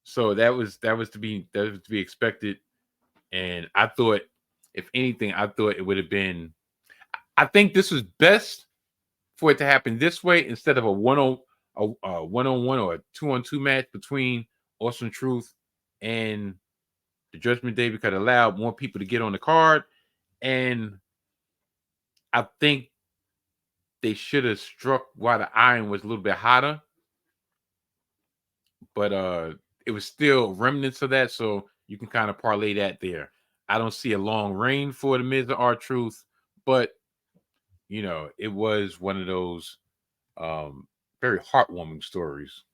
So that was to be expected. And I thought, if anything, it would have been, I think this was best for it to happen this way instead of a one-on-one or a 2-on-2 match between Awesome Truth and the Judgment Day, because it allowed more people to get on the card. And I think they should have struck while the iron was a little bit hotter, but it was still remnants of that, so you can kind of parlay that there. I don't see a long reign for the Miz and R-Truth, but it was one of those very heartwarming stories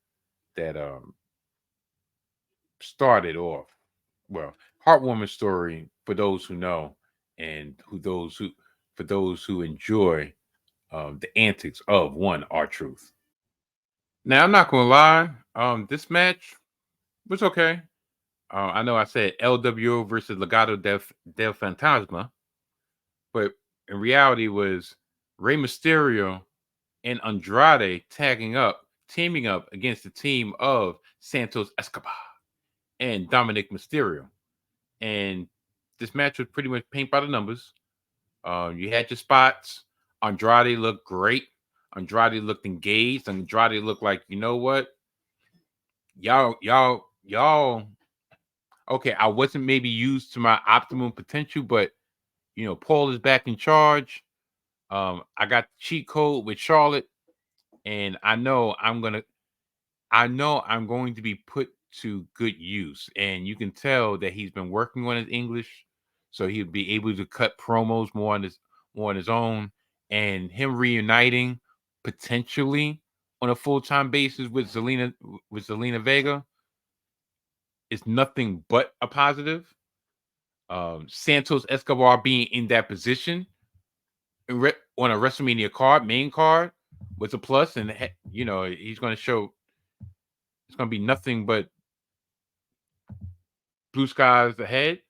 that started off well. Heartwarming story for those who know, and for those who enjoy the antics of one R-Truth. Now, I'm not gonna lie, this match was okay. I know I said LWO versus Legado del Fantasma, but in reality was Rey Mysterio and Andrade teaming up against the team of Santos Escobar and Dominik Mysterio. And this match was pretty much paint by the numbers. You had your spots. Andrade looked great. Andrade looked engaged. Andrade looked like, you know what? Y'all. Okay, I wasn't maybe used to my optimum potential, but you know, Paul is back in charge. I got the cheat code with Charlotte, and I know I'm going to be put to good use. And you can tell that he's been working on his English, so he'll be able to cut promos more on his own. And him reuniting potentially on a full-time basis with Zelina Vega is nothing but a positive. Santos Escobar being in that position on a WrestleMania main card, was a plus. And you know, he's going to show it's going to be nothing but blue skies ahead.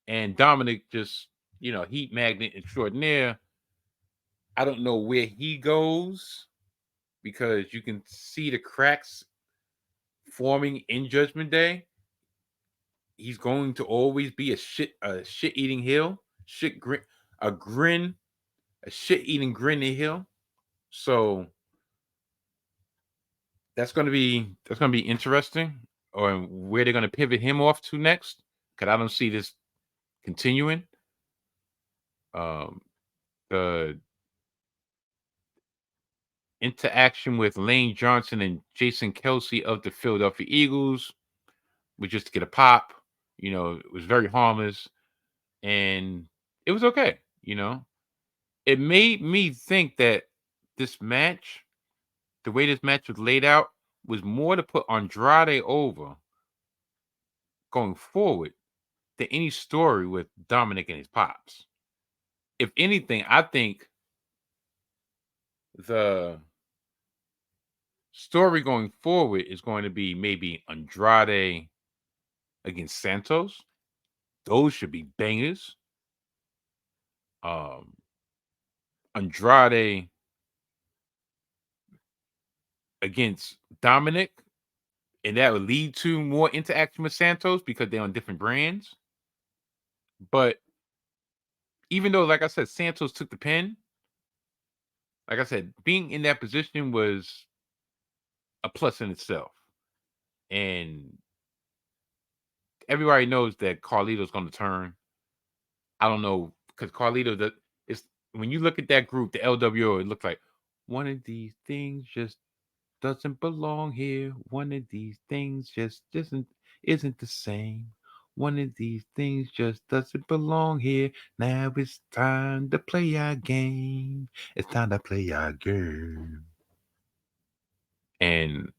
And Dominik, just, you know, heat magnet extraordinaire. I don't know where he goes, because you can see the cracks forming in Judgment Day. He's going to always be a shit eating heel, a shit eating grin heel. So that's gonna be interesting, or where they're gonna pivot him off to next, because I don't see this continuing. The interaction with Lane Johnson and Jason Kelsey of the Philadelphia Eagles was just to get a pop. You know, it was very harmless, and it was okay. You know, it made me think that this match, the way this match was laid out, was more to put Andrade over going forward than any story with Dominik and his pops. If anything, I think the story going forward is going to be maybe Andrade against Santos. Those should be bangers. Andrade against Dominik, and that would lead to more interaction with Santos because they're on different brands. But even though, like I said, Santos took the pin, like I said, being in that position was a plus in itself. And everybody knows that Carlito's going to turn. I don't know, because Carlito, when you look at that group, the LWO, it looks like one of these things just doesn't belong here. One of these things just isn't the same. One of these things just doesn't belong here. Now it's time to play our game. It's time to play our game. And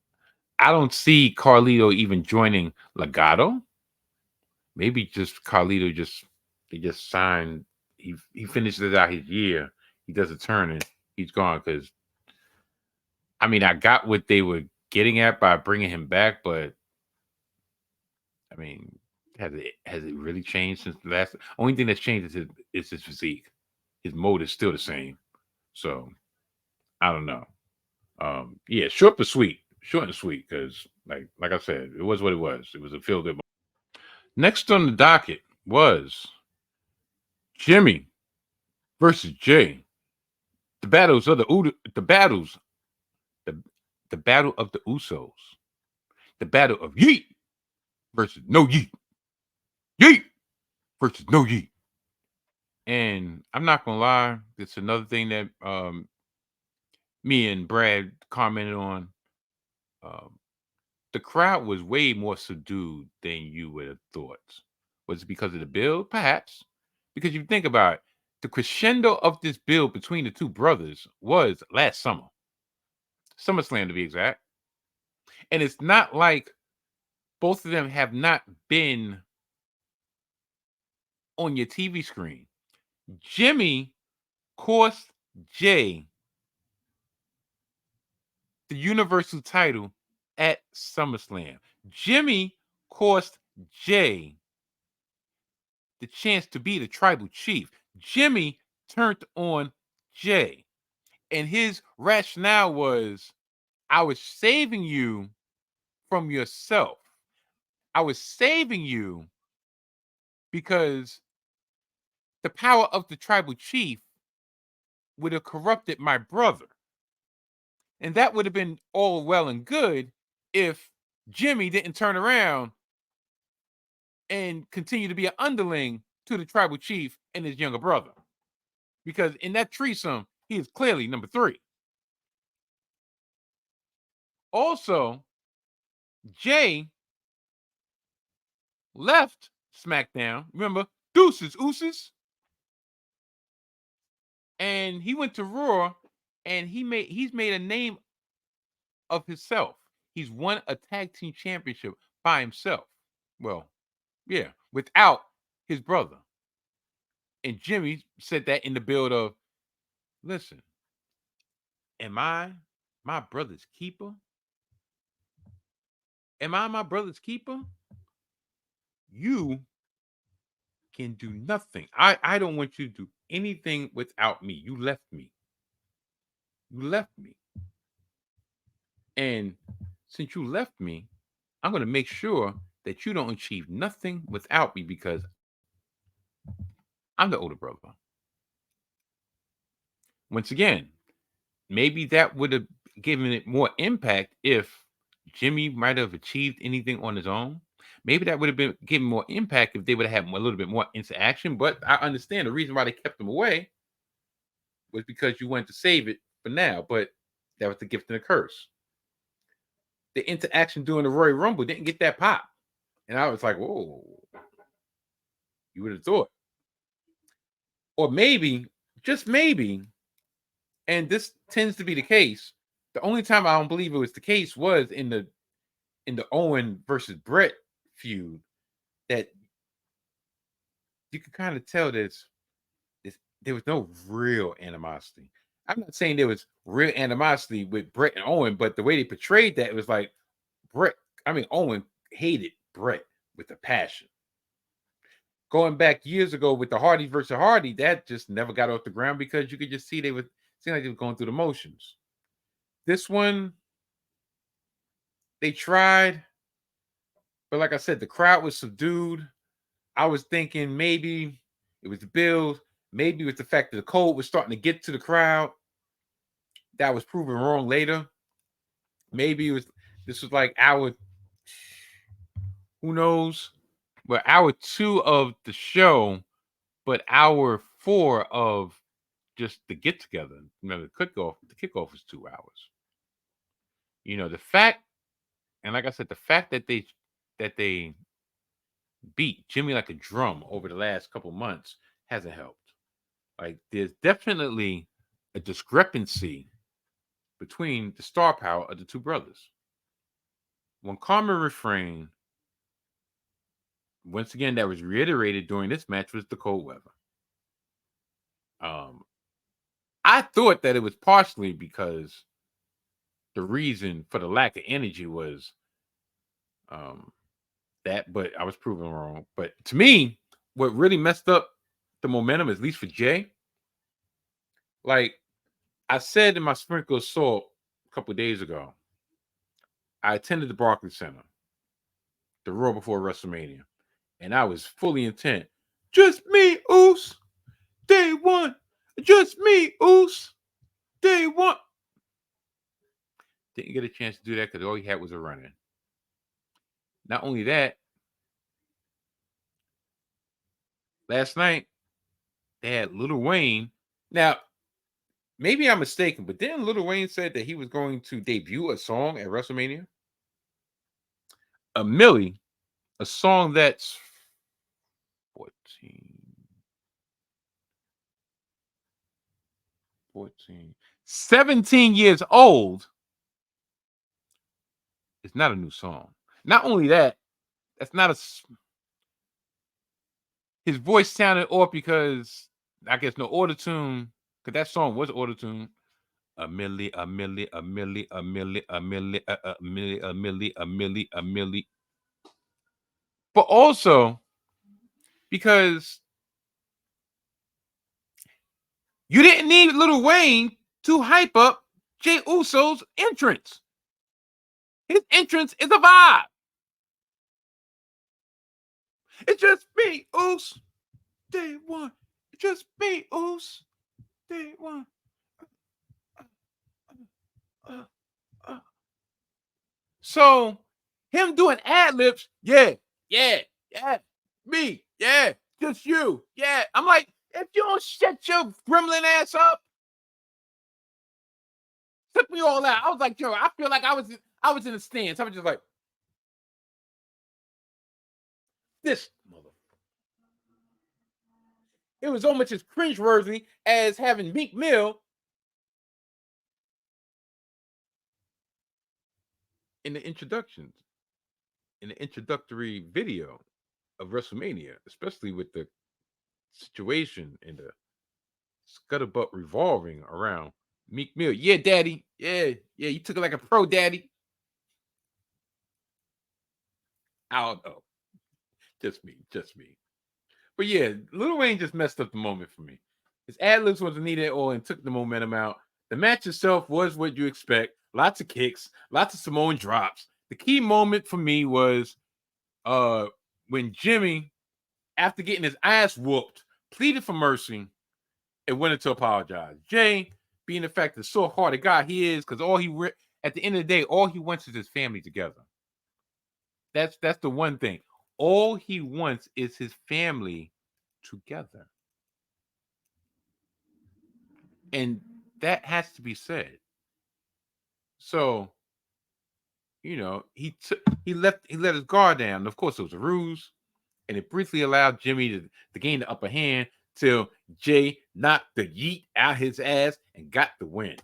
I don't see Carlito even joining Legado. Maybe just Carlito they just signed. He finishes out his year. He does a turn and he's gone. Because I mean, I got what they were getting at by bringing him back, but I mean, has it really changed since the last? Only thing that's changed is his physique. His mode is still the same. So I don't know. Yeah, short and sweet, because like I said, it was what it was. It was a feel good. Next on the docket was Jimmy versus Jay. The battles of the battle of the Usos. The battle of Yeet versus No Yeet. Yeet versus No Yeet. And I'm not gonna lie, it's another thing that me and Brad commented on. The crowd was way more subdued than you would have thought. Was it because of the build? Perhaps. Because you think about it, the crescendo of this build between the two brothers was last summer. SummerSlam, to be exact. And it's not like both of them have not been on your TV screen. Jimmy cost Jay the Universal title at SummerSlam. Jimmy cost Jay the chance to be the tribal chief. Jimmy turned on Jay. And his rationale was, I was saving you from yourself. I was saving you because the power of the tribal chief would have corrupted my brother. And that would have been all well and good if Jimmy didn't turn around and continue to be an underling to the tribal chief and his younger brother. Because in that threesome, he is clearly number 3. Also, Jay left SmackDown. Remember, deuces, ooses. And he went to Raw, and he's made a name of himself. He's won a tag team championship by himself. Well, yeah, without his brother. And Jimmy said that in the build of, listen, am I my brother's keeper? Am I my brother's keeper? You can do nothing. I don't want you to do anything without me. You left me. You left me. And since you left me, I'm going to make sure that you don't achieve nothing without me because I'm the older brother. Once again, maybe that would have given it more impact if Jimmy might have achieved anything on his own. Maybe that would have been given more impact if they would have had a little bit more interaction. But I understand the reason why they kept him away was because you wanted to save it for now. But that was the gift and the curse. The interaction during the Royal Rumble didn't get that pop. And I was like, whoa, you would have thought. Or maybe, just maybe, and this tends to be the case, the only time I don't believe it was the case was in the Owen versus Brett feud, that you could kind of tell there was no real animosity. I'm not saying there was real animosity with Brett and Owen, but the way they portrayed that, it was like Owen hated Brett with a passion. Going back years ago with the Hardy versus Hardy, that just never got off the ground because you could just see seemed like they were going through the motions. This one, they tried, but like I said, the crowd was subdued. I was thinking maybe it was the build, maybe it was the fact that the cold was starting to get to the crowd. That was proven wrong later. Maybe this was like who knows? But hour 2 of the show, but hour 4 of just the get together. The kickoff was 2 hours. The fact, and like I said, the fact that they beat Jimmy like a drum over the last couple months hasn't helped. Like, there's definitely a discrepancy between the star power of the two brothers. One common refrain, once again, that was reiterated during this match was the cold weather. I thought that it was partially because the reason for the lack of energy was that, but I was proven wrong. But to me, what really messed up the momentum, at least for Jay, like I said in my Sprinkle of Salt a couple of days ago, I attended the Barclays Center, the Raw before WrestleMania, and I was fully intent. Just me, Oos. Day one. Just me, Oos. Day one. Didn't get a chance to do that because all he had was a run-in. Not only that, last night they had Lil Wayne. Now, maybe I'm mistaken, but didn't Lil Wayne said that he was going to debut a song at WrestleMania? A Millie, a song that's 17 years old. It's not a new song. Not only that, that's not his voice sounded off because I guess no auto-tune, because that song was auto-tune. A milli. But also because You didn't need Lil Wayne to hype up Jey Uso's entrance. His entrance is a vibe. It's just me, Uso. Day one. It's just me, Uso. Day one. So him doing ad libs, yeah, me, yeah, just you, yeah. I'm like, if you don't shut your gremlin ass up, took me all out. I was like, yo, I feel like I was in the stands. I was just like, this mother. It was almost as cringeworthy as having Meek Mill in the introductions, in the introductory video of WrestleMania, especially with the situation and the scuttlebutt revolving around Meek Mill. Yeah, daddy. Yeah, you took it like a pro, daddy. I don't know. Just me. But yeah, Lil Wayne just messed up the moment for me. His ad-libs wasn't needed at all and took the momentum out. The match itself was what you expect. Lots of kicks, lots of Samoan drops. The key moment for me was when Jimmy, after getting his ass whooped, pleaded for mercy and wanted to apologize. Jay, being the fact that so hard a guy he is, because at the end of the day, all he wants is his family together. That's the one thing. All he wants is his family together. And that has to be said. So, you know, he let his guard down. Of course, it was a ruse, and it briefly allowed Jimmy to gain the upper hand till Jay knocked the yeet out his ass and got the win.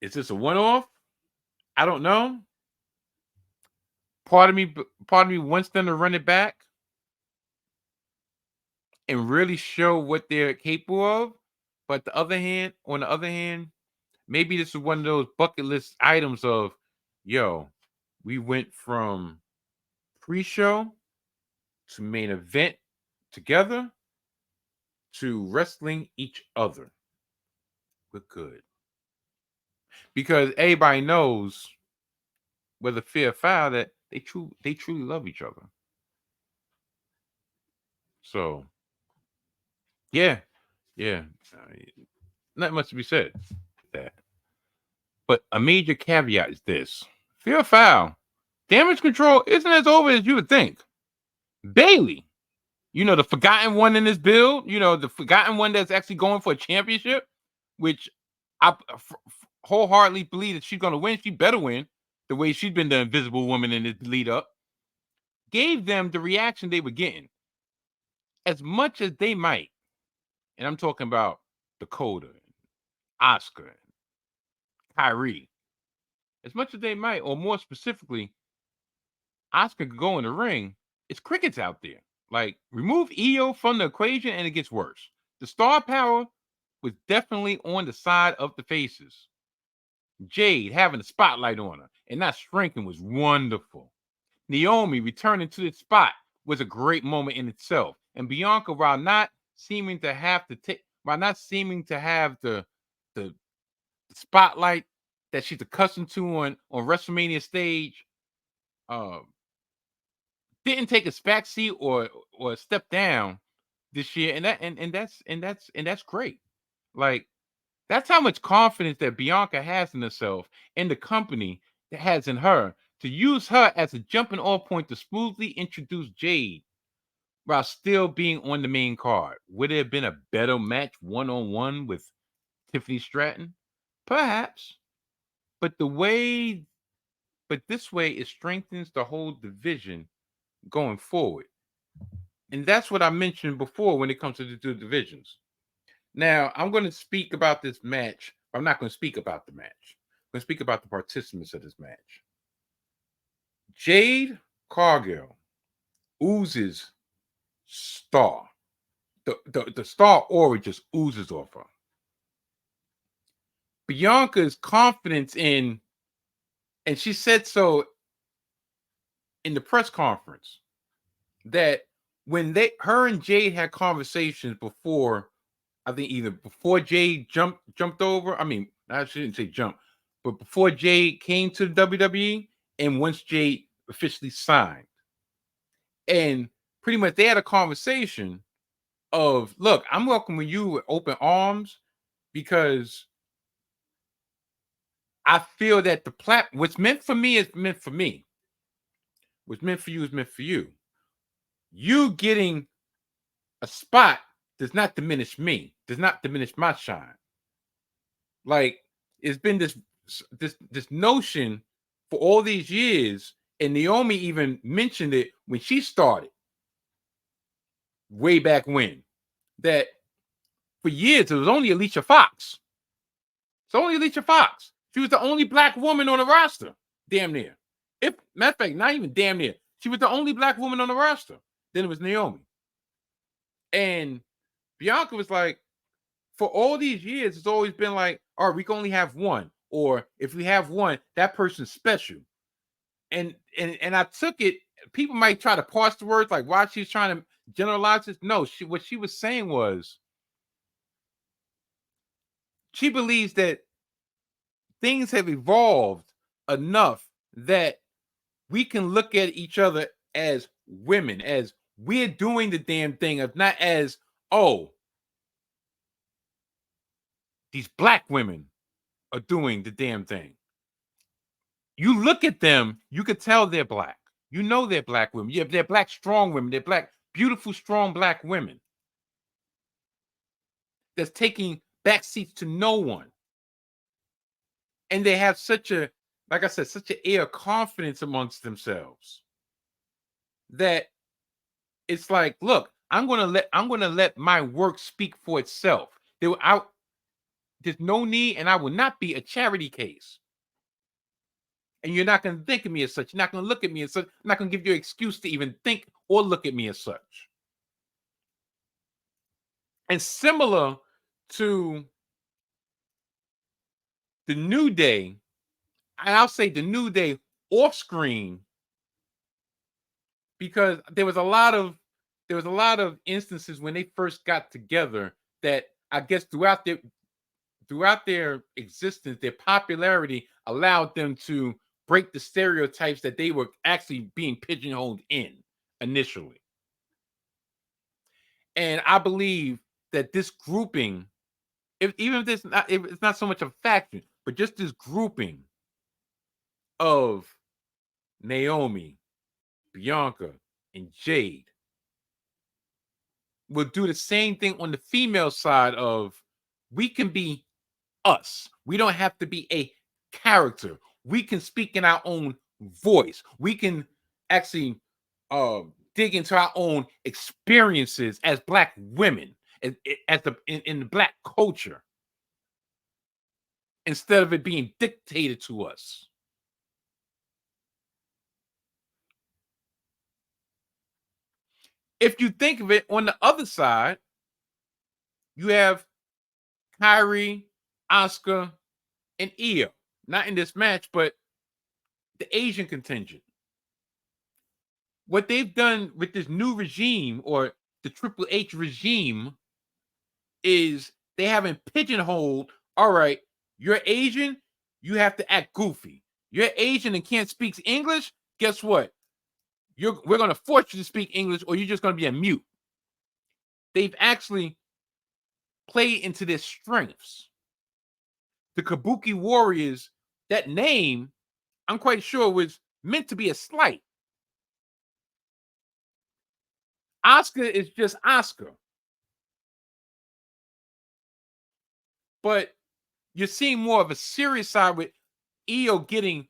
Is this a one-off? I don't know. Part of me wants them to run it back and really show what they're capable of. But on the other hand, maybe this is one of those bucket list items of, yo, we went from pre-show to main event together to wrestling each other. We're good. Because everybody knows, whether fair or foul, that they truly love each other. So, yeah. Not much to be said. That. But a major caveat is this. Fair or foul, damage control isn't as over as you would think. Bailey, you know, the forgotten one in this build, you know, the forgotten one that's actually going for a championship, which I wholeheartedly believe that she's going to win. She better win the way she's been the invisible woman in this lead up. Gave them the reaction they were getting. As much as they might, and I'm talking about Dakota, Oscar, Kyrie, as much as they might, or more specifically, Oscar could go in the ring, it's crickets out there. Like, remove Io from the equation and it gets worse. The star power was definitely on the side of the faces. Jade having the spotlight on her and not shrinking was wonderful. Naomi returning to the spot was a great moment in itself. And Bianca, while not seeming to have the spotlight that she's accustomed to on WrestleMania stage, didn't take a backseat or a step down this year, and that's great. Like, that's how much confidence that Bianca has in herself and the company that has in her to use her as a jumping off point to smoothly introduce Jade while still being on the main card. Would it have been a better match one-on-one with Tiffany Stratton? Perhaps. But this way it strengthens the whole division going forward. And that's what I mentioned before when it comes to the two divisions. Now, I'm going to speak about this match. I'm not going to speak about the match. I'm going to speak about the participants of this match. Jade Cargill oozes star. The star aura just oozes off her. Bianca's confidence in, and she said so in the press conference, that when her and Jade had conversations before, I think either before Jade jumped over. I mean, I shouldn't say jump, but before Jade came to the WWE, and once Jade officially signed, and pretty much they had a conversation of, look, I'm welcoming you with open arms because I feel that what's meant for me is meant for me. What's meant for you is meant for you. You getting a spot does not diminish me, does not diminish my shine. Like, it's been this notion for all these years, and Naomi even mentioned it when she started way back when, that for years it was only Alicia Fox. It's only Alicia Fox. She was the only black woman on the roster, damn near. If matter of fact, not even damn near. She was the only black woman on the roster. Then it was Naomi. And Bianca was like, for all these years, it's always been like, all right, we can only have one. Or if we have one, that person's special. And I took it, people might try to parse the words, like why she's trying to generalize this. No, what she was saying was, she believes that things have evolved enough that we can look at each other as women, as we're doing the damn thing, of not as, oh, these black women are doing the damn thing. You look at them, you could tell they're black. You know they're black women. Yeah, they're black strong women. They're black, beautiful, strong black women that's taking back seats to no one. And they have such a, like I said, such an air of confidence amongst themselves that it's like, look, I'm gonna let my work speak for itself. There's no need, and I will not be a charity case. And you're not gonna think of me as such. You're not gonna look at me as such. I'm not gonna give you an excuse to even think or look at me as such. And similar to the New Day, and I'll say the New Day off screen, because there was a lot of instances when they first got together that I guess throughout their existence, their popularity allowed them to break the stereotypes that they were actually being pigeonholed in initially. And I believe that this grouping, even if it's not so much a faction, but just this grouping of Naomi, Bianca, and Jade will do the same thing on the female side of, we can be us. We don't have to be a character. We can speak in our own voice. We can actually dig into our own experiences as black women, in the black culture, instead of it being dictated to us. If you think of it, on the other side, you have Kyrie, Asuka, and Io. Not in this match, but the Asian contingent. What they've done with this new regime, or the Triple H regime, is they haven't pigeonholed, all right, you're Asian, you have to act goofy. You're Asian and can't speak English, guess what? We're going to force you to speak English, or you're just going to be a mute. They've actually played into their strengths. The Kabuki Warriors, that name, I'm quite sure was meant to be a slight. Asuka is just Asuka. But you're seeing more of a serious side with Io getting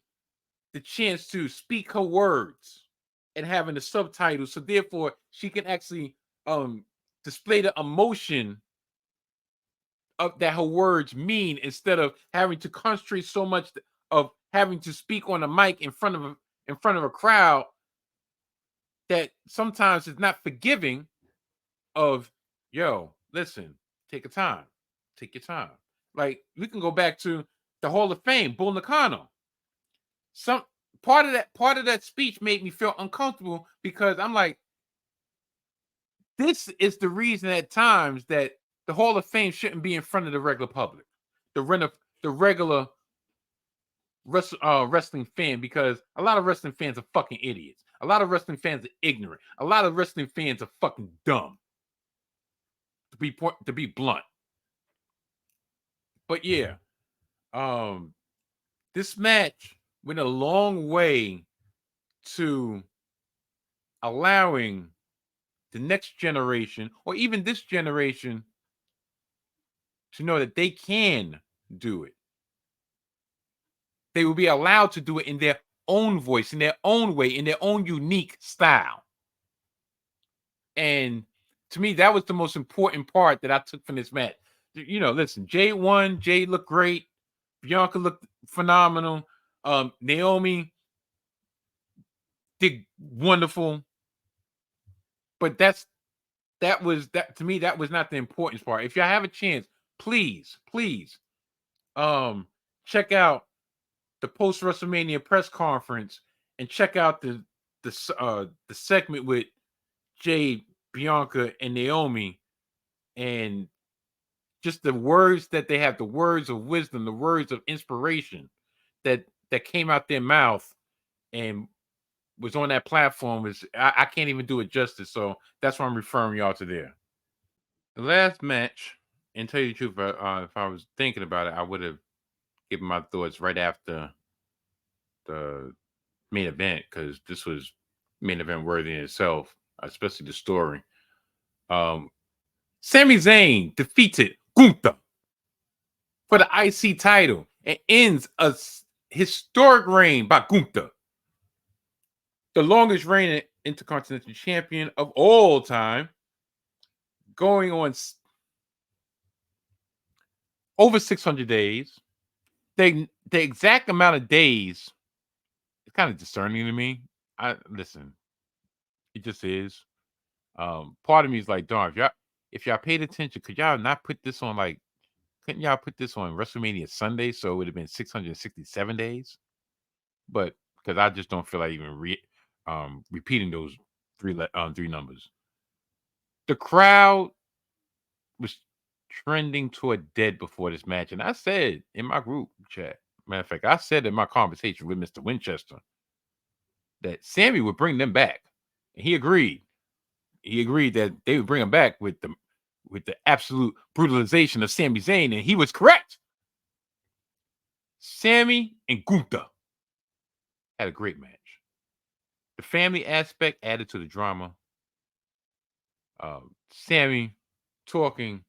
the chance to speak her words and having the subtitles, so therefore she can actually display the emotion of that her words mean, instead of having to concentrate so much of having to speak on a mic in front of a crowd that sometimes is not forgiving of, yo, listen, take your time. Like, we can go back to the Hall of Fame, Bull Nakano. Some part of that speech made me feel uncomfortable, because I'm like, this is the reason at times that the Hall of Fame shouldn't be in front of the regular public, the regular wrestling fan, because a lot of wrestling fans are fucking idiots. A lot of wrestling fans are ignorant. A lot of wrestling fans are fucking dumb. To be blunt. But yeah, this match went a long way to allowing the next generation, or even this generation, to know that they can do it. They will be allowed to do it in their own voice, in their own way, in their own unique style. And to me, that was the most important part that I took from this match. You know, listen, Jade won. Jade looked great. Bianca looked phenomenal. Naomi did wonderful. But that to me, that was not the important part. If y'all have a chance, please check out the post WrestleMania press conference and check out the segment with Jade, Bianca, and Naomi, and just the words that they have, the words of wisdom, the words of inspiration that came out their mouth and was on that platform. Is I can't even do it justice. So that's why I'm referring y'all to there. The last match, and tell you the truth, if I was thinking about it, I would have given my thoughts right after the main event, because this was main event worthy in itself, especially the story. Sami Zayn defeated Gunther for the IC title and ends a historic reign by Gunther, the longest reigning Intercontinental Champion of all time, going on over 600 days. The exact amount of days is kind of discerning to me. Listen, it just is. Part of me is like, darn, if y'all paid attention, could y'all not put this on, like, couldn't y'all put this on WrestleMania Sunday, so it would have been 667 days? But because I just don't feel like even repeating those three numbers. The crowd was trending toward dead before this match, and I said in my group chat, matter of fact, I said in my conversation with Mr. Winchester that Sami would bring them back, and he agreed. He agreed that they would bring him back with the absolute brutalization of Sami Zayn, and he was correct. Sami and Gunther had a great match. The family aspect added to the drama. Sami talking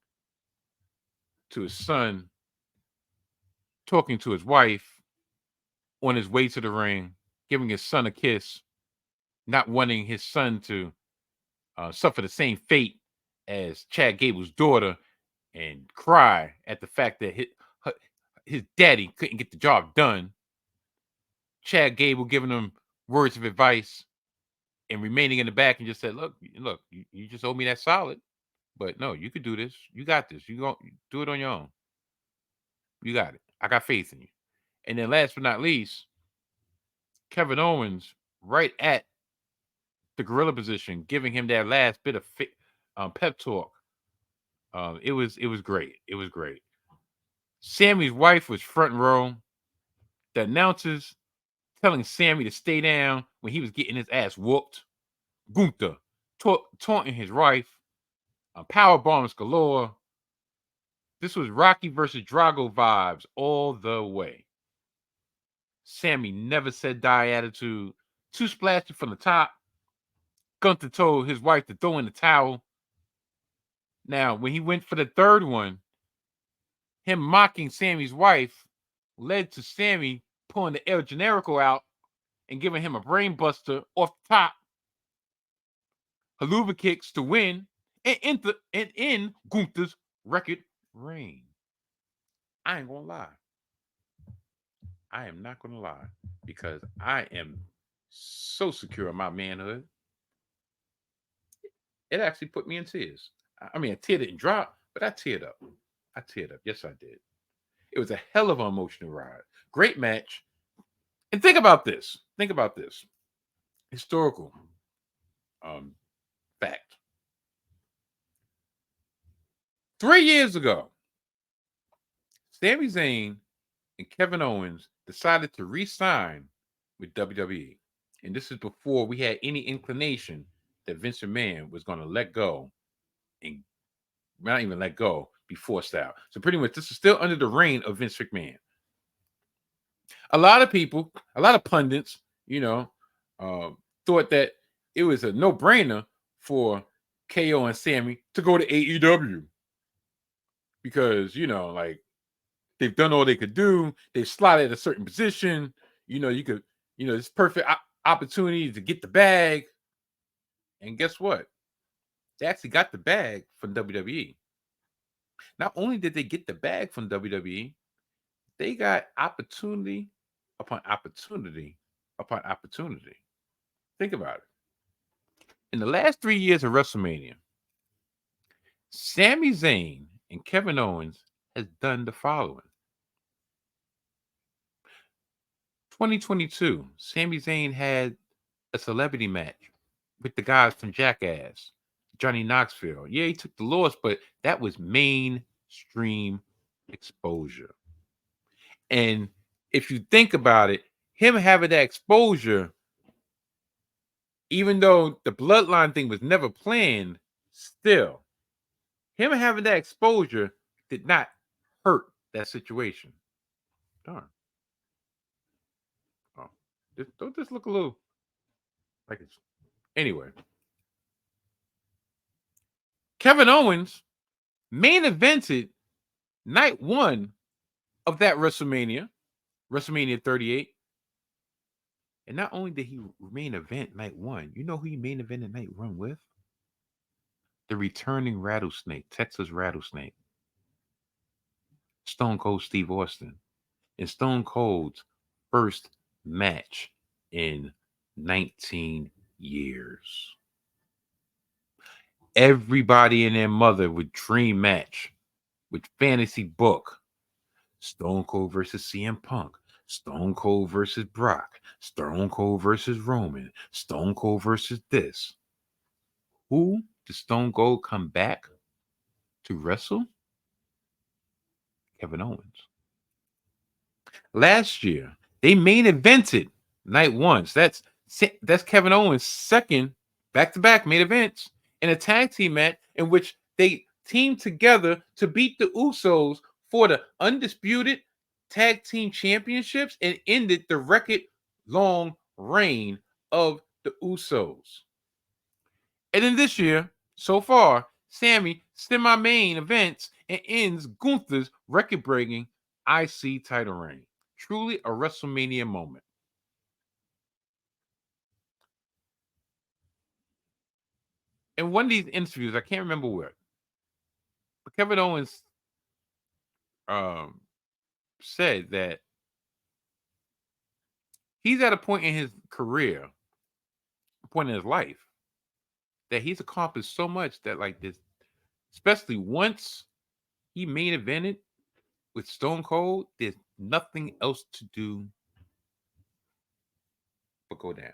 to his son, talking to his wife on his way to the ring, giving his son a kiss, not wanting his son to suffer the same fate as Chad Gable's daughter and cry at the fact that his daddy couldn't get the job done. Chad Gable giving him words of advice and remaining in the back and just said, look, you just owe me that solid. But no, you could do this. You got this. You go do it on your own. You got it. I got faith in you. And then last but not least, Kevin Owens right at the gorilla position, giving him that last bit of pep talk. It was great. It was great. Sammy's wife was front row. The announcers telling Sami to stay down when he was getting his ass whooped. Gunther taunting his wife. Power bombs galore. This was Rocky versus Drago vibes all the way. Sami never said die attitude. 2 splashes from the top. Gunther told his wife to throw in the towel. Now, when he went for the third one, him mocking Sami's wife led to Sami pulling the El Generico out and giving him a brain buster off the top. Haluva kicks to win and end Gunther's record reign. I ain't gonna lie. I am not gonna lie, because I am so secure in my manhood. It actually put me in tears. I mean, a tear didn't drop, but I teared up. Yes, I did. It was a hell of an emotional ride. Great match. And think about this. Historical fact. 3 years ago, Sami Zayn and Kevin Owens decided to re-sign with WWE. And this is before we had any inclination that Vince McMahon was going to let go, and not even let go, be forced out. So pretty much this is still under the reign of Vince McMahon. A lot of people, a lot of pundits, thought that it was a no-brainer for KO and Sami to go to AEW. Because, like, they've done all they could do. They've slotted at a certain position. It's perfect opportunity to get the bag. And guess what? They actually got the bag from WWE. Not only did they get the bag from WWE, they got opportunity upon opportunity upon opportunity. Think about it. In the last 3 years of WrestleMania, Sami Zayn and Kevin Owens has done the following. 2022, Sami Zayn had a celebrity match with the guys from Jackass, Johnny Knoxville. Yeah, he took the loss, but that was mainstream exposure. And if you think about it, him having that exposure, even though the bloodline thing was never planned, still, him having that exposure did not hurt that situation. Darn. Oh, don't this look a little like it's anyway. Kevin Owens main evented night 1 of that WrestleMania 38. And not only did he main event night 1, you know who he main evented night 1 with? The returning Rattlesnake, Texas Rattlesnake, Stone Cold Steve Austin, in Stone Cold's first match in 19 years. Everybody and their mother would dream match with fantasy book. Stone Cold versus CM Punk, Stone Cold versus Brock, Stone Cold versus Roman, Stone Cold versus this. Who did Stone Cold come back to wrestle? Kevin Owens. Last year, they main evented night 1. So that's Kevin Owens' second back-to-back main events in a tag team match in which they teamed together to beat the Usos for the undisputed tag team championships and ended the record-long reign of the Usos. And then this year, so far, Sami semi-main events and ends Gunther's record-breaking IC title reign. Truly a WrestleMania moment. In one of these interviews, I can't remember where, but Kevin Owens said that he's at a point in his career, a point in his life, that he's accomplished so much that, like this, especially once he main evented with Stone Cold, there's nothing else to do but go down.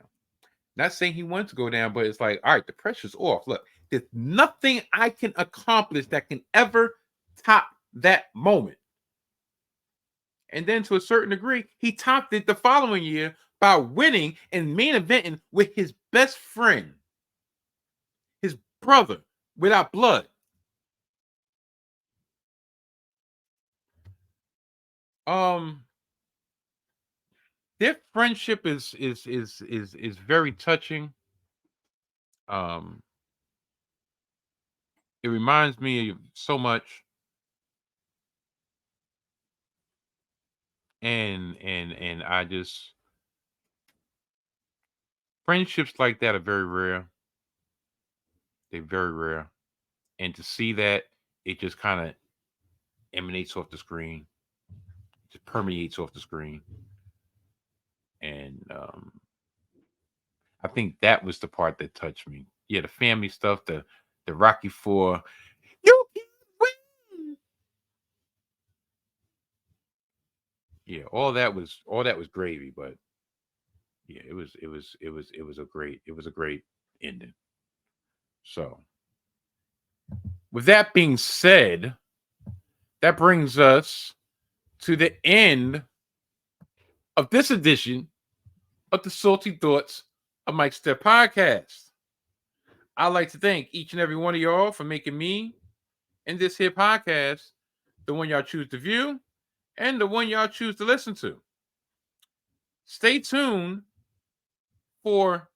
Not saying he wants to go down, but it's like, all right, the pressure's off. Look, there's nothing I can accomplish that can ever top that moment. And then to a certain degree, he topped it the following year by winning and main eventing with his best friend, his brother, without blood. Their friendship is very touching. It reminds me of so much. And I just, friendships like that are very rare. They're very rare. And to see that, it just kind of emanates off the screen. Just permeates off the screen. And I think that was the part that touched me. Yeah, the family stuff, the Rocky IV. You can win. Yeah, all that was gravy, but yeah, it was a great ending. So with that being said, that brings us to the end of this edition of the Salty Thoughts of Mike Steph podcast. I'd like to thank each and every one of y'all for making me and this here podcast the one y'all choose to view and the one y'all choose to listen to. Stay tuned for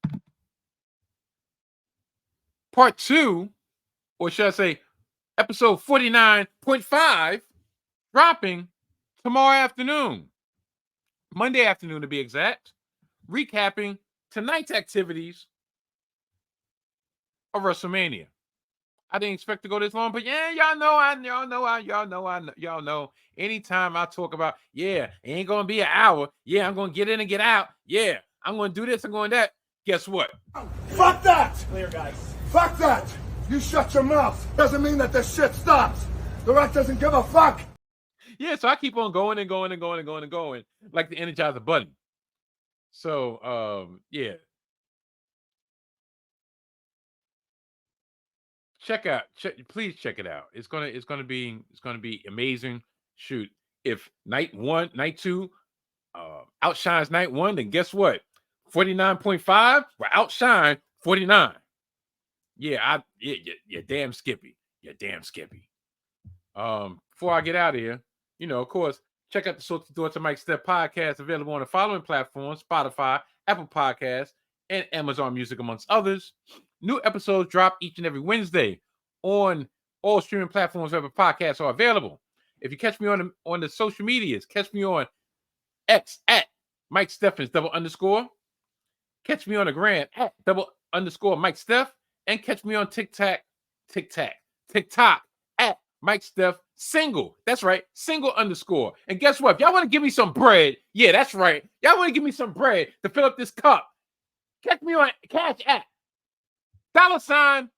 part 2, or should I say episode 49.5, dropping tomorrow afternoon, Monday afternoon to be exact, recapping tonight's activities of WrestleMania. I didn't expect to go this long, but yeah, y'all know. Anytime I talk about, yeah, it ain't gonna be an hour. Yeah, I'm gonna get in and get out. Yeah, I'm gonna do this, I'm going that. Guess what? Fuck that! Clear, guys. Fuck that! You shut your mouth. Doesn't mean that this shit stops. The rest doesn't give a fuck. Yeah, so I keep on going and going and going and going and going like the Energizer Bunny. So, yeah. Please check it out. It's gonna be amazing. Shoot, if night 2 outshines night 1, then guess what? 49.5 will outshine 49. Yeah, you're damn Skippy. You're damn Skippy. Before I get out of here, of course, check out the Salty Thoughts of Mike Steph podcast, available on the following platforms: Spotify, Apple Podcasts, and Amazon Music, amongst others. New episodes drop each and every Wednesday on all streaming platforms wherever podcasts are available. If you catch me on the social medias, catch me on X at Mike Steffens _. Catch me on the gram at _ Mike Steph, and catch me on TikTok at Mike Steph single. That's right, single _. And guess what? If y'all want to give me some bread, yeah, that's right. Y'all want to give me some bread to fill up this cup, catch me on Cash App $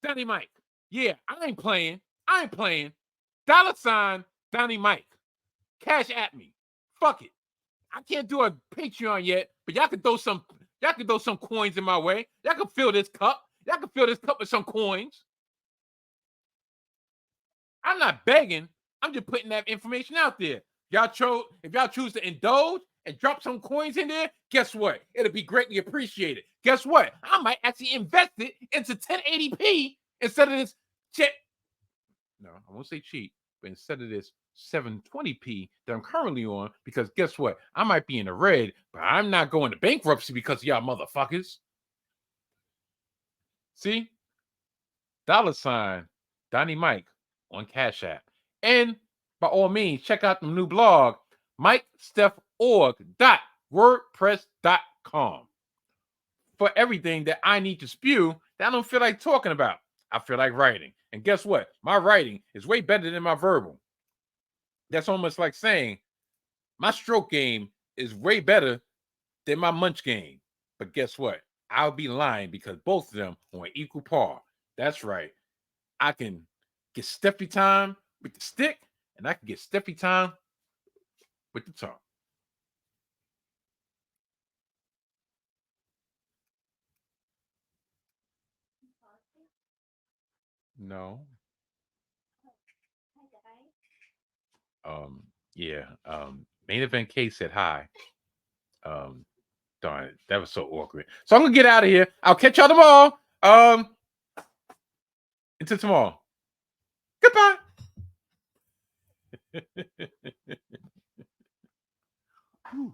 Donnie Mike. Yeah, I ain't playing. $ Donnie Mike. Cash at me. Fuck it. I can't do a Patreon yet, but y'all can throw some coins in my way. Y'all can fill this cup. Y'all can fill this cup with some coins. I'm not begging. I'm just putting that information out there. If y'all choose to indulge and drop some coins in there, guess what? It'll be greatly appreciated. Guess what? I might actually invest it into 1080p instead of this cheap. No, I won't say cheap, but instead of this 720p that I'm currently on, because guess what? I might be in the red, but I'm not going to bankruptcy because of y'all motherfuckers. See? $ Donnie Mike on Cash App. And by all means, check out the new blog, MikeStephOrg.wordpress.com, for everything that I need to spew that I don't feel like talking about. I feel like writing. And guess what? My writing is way better than my verbal. That's almost like saying my stroke game is way better than my munch game. But guess what? I'll be lying, because both of them are on equal par. That's right. I can get Steffi time with the stick, and I can get Steffi time with the tongue. No. Yeah. Main Event K said hi. Darn it, that was so awkward. So I'm gonna get out of here. I'll catch y'all tomorrow. Until tomorrow. Goodbye. Whew.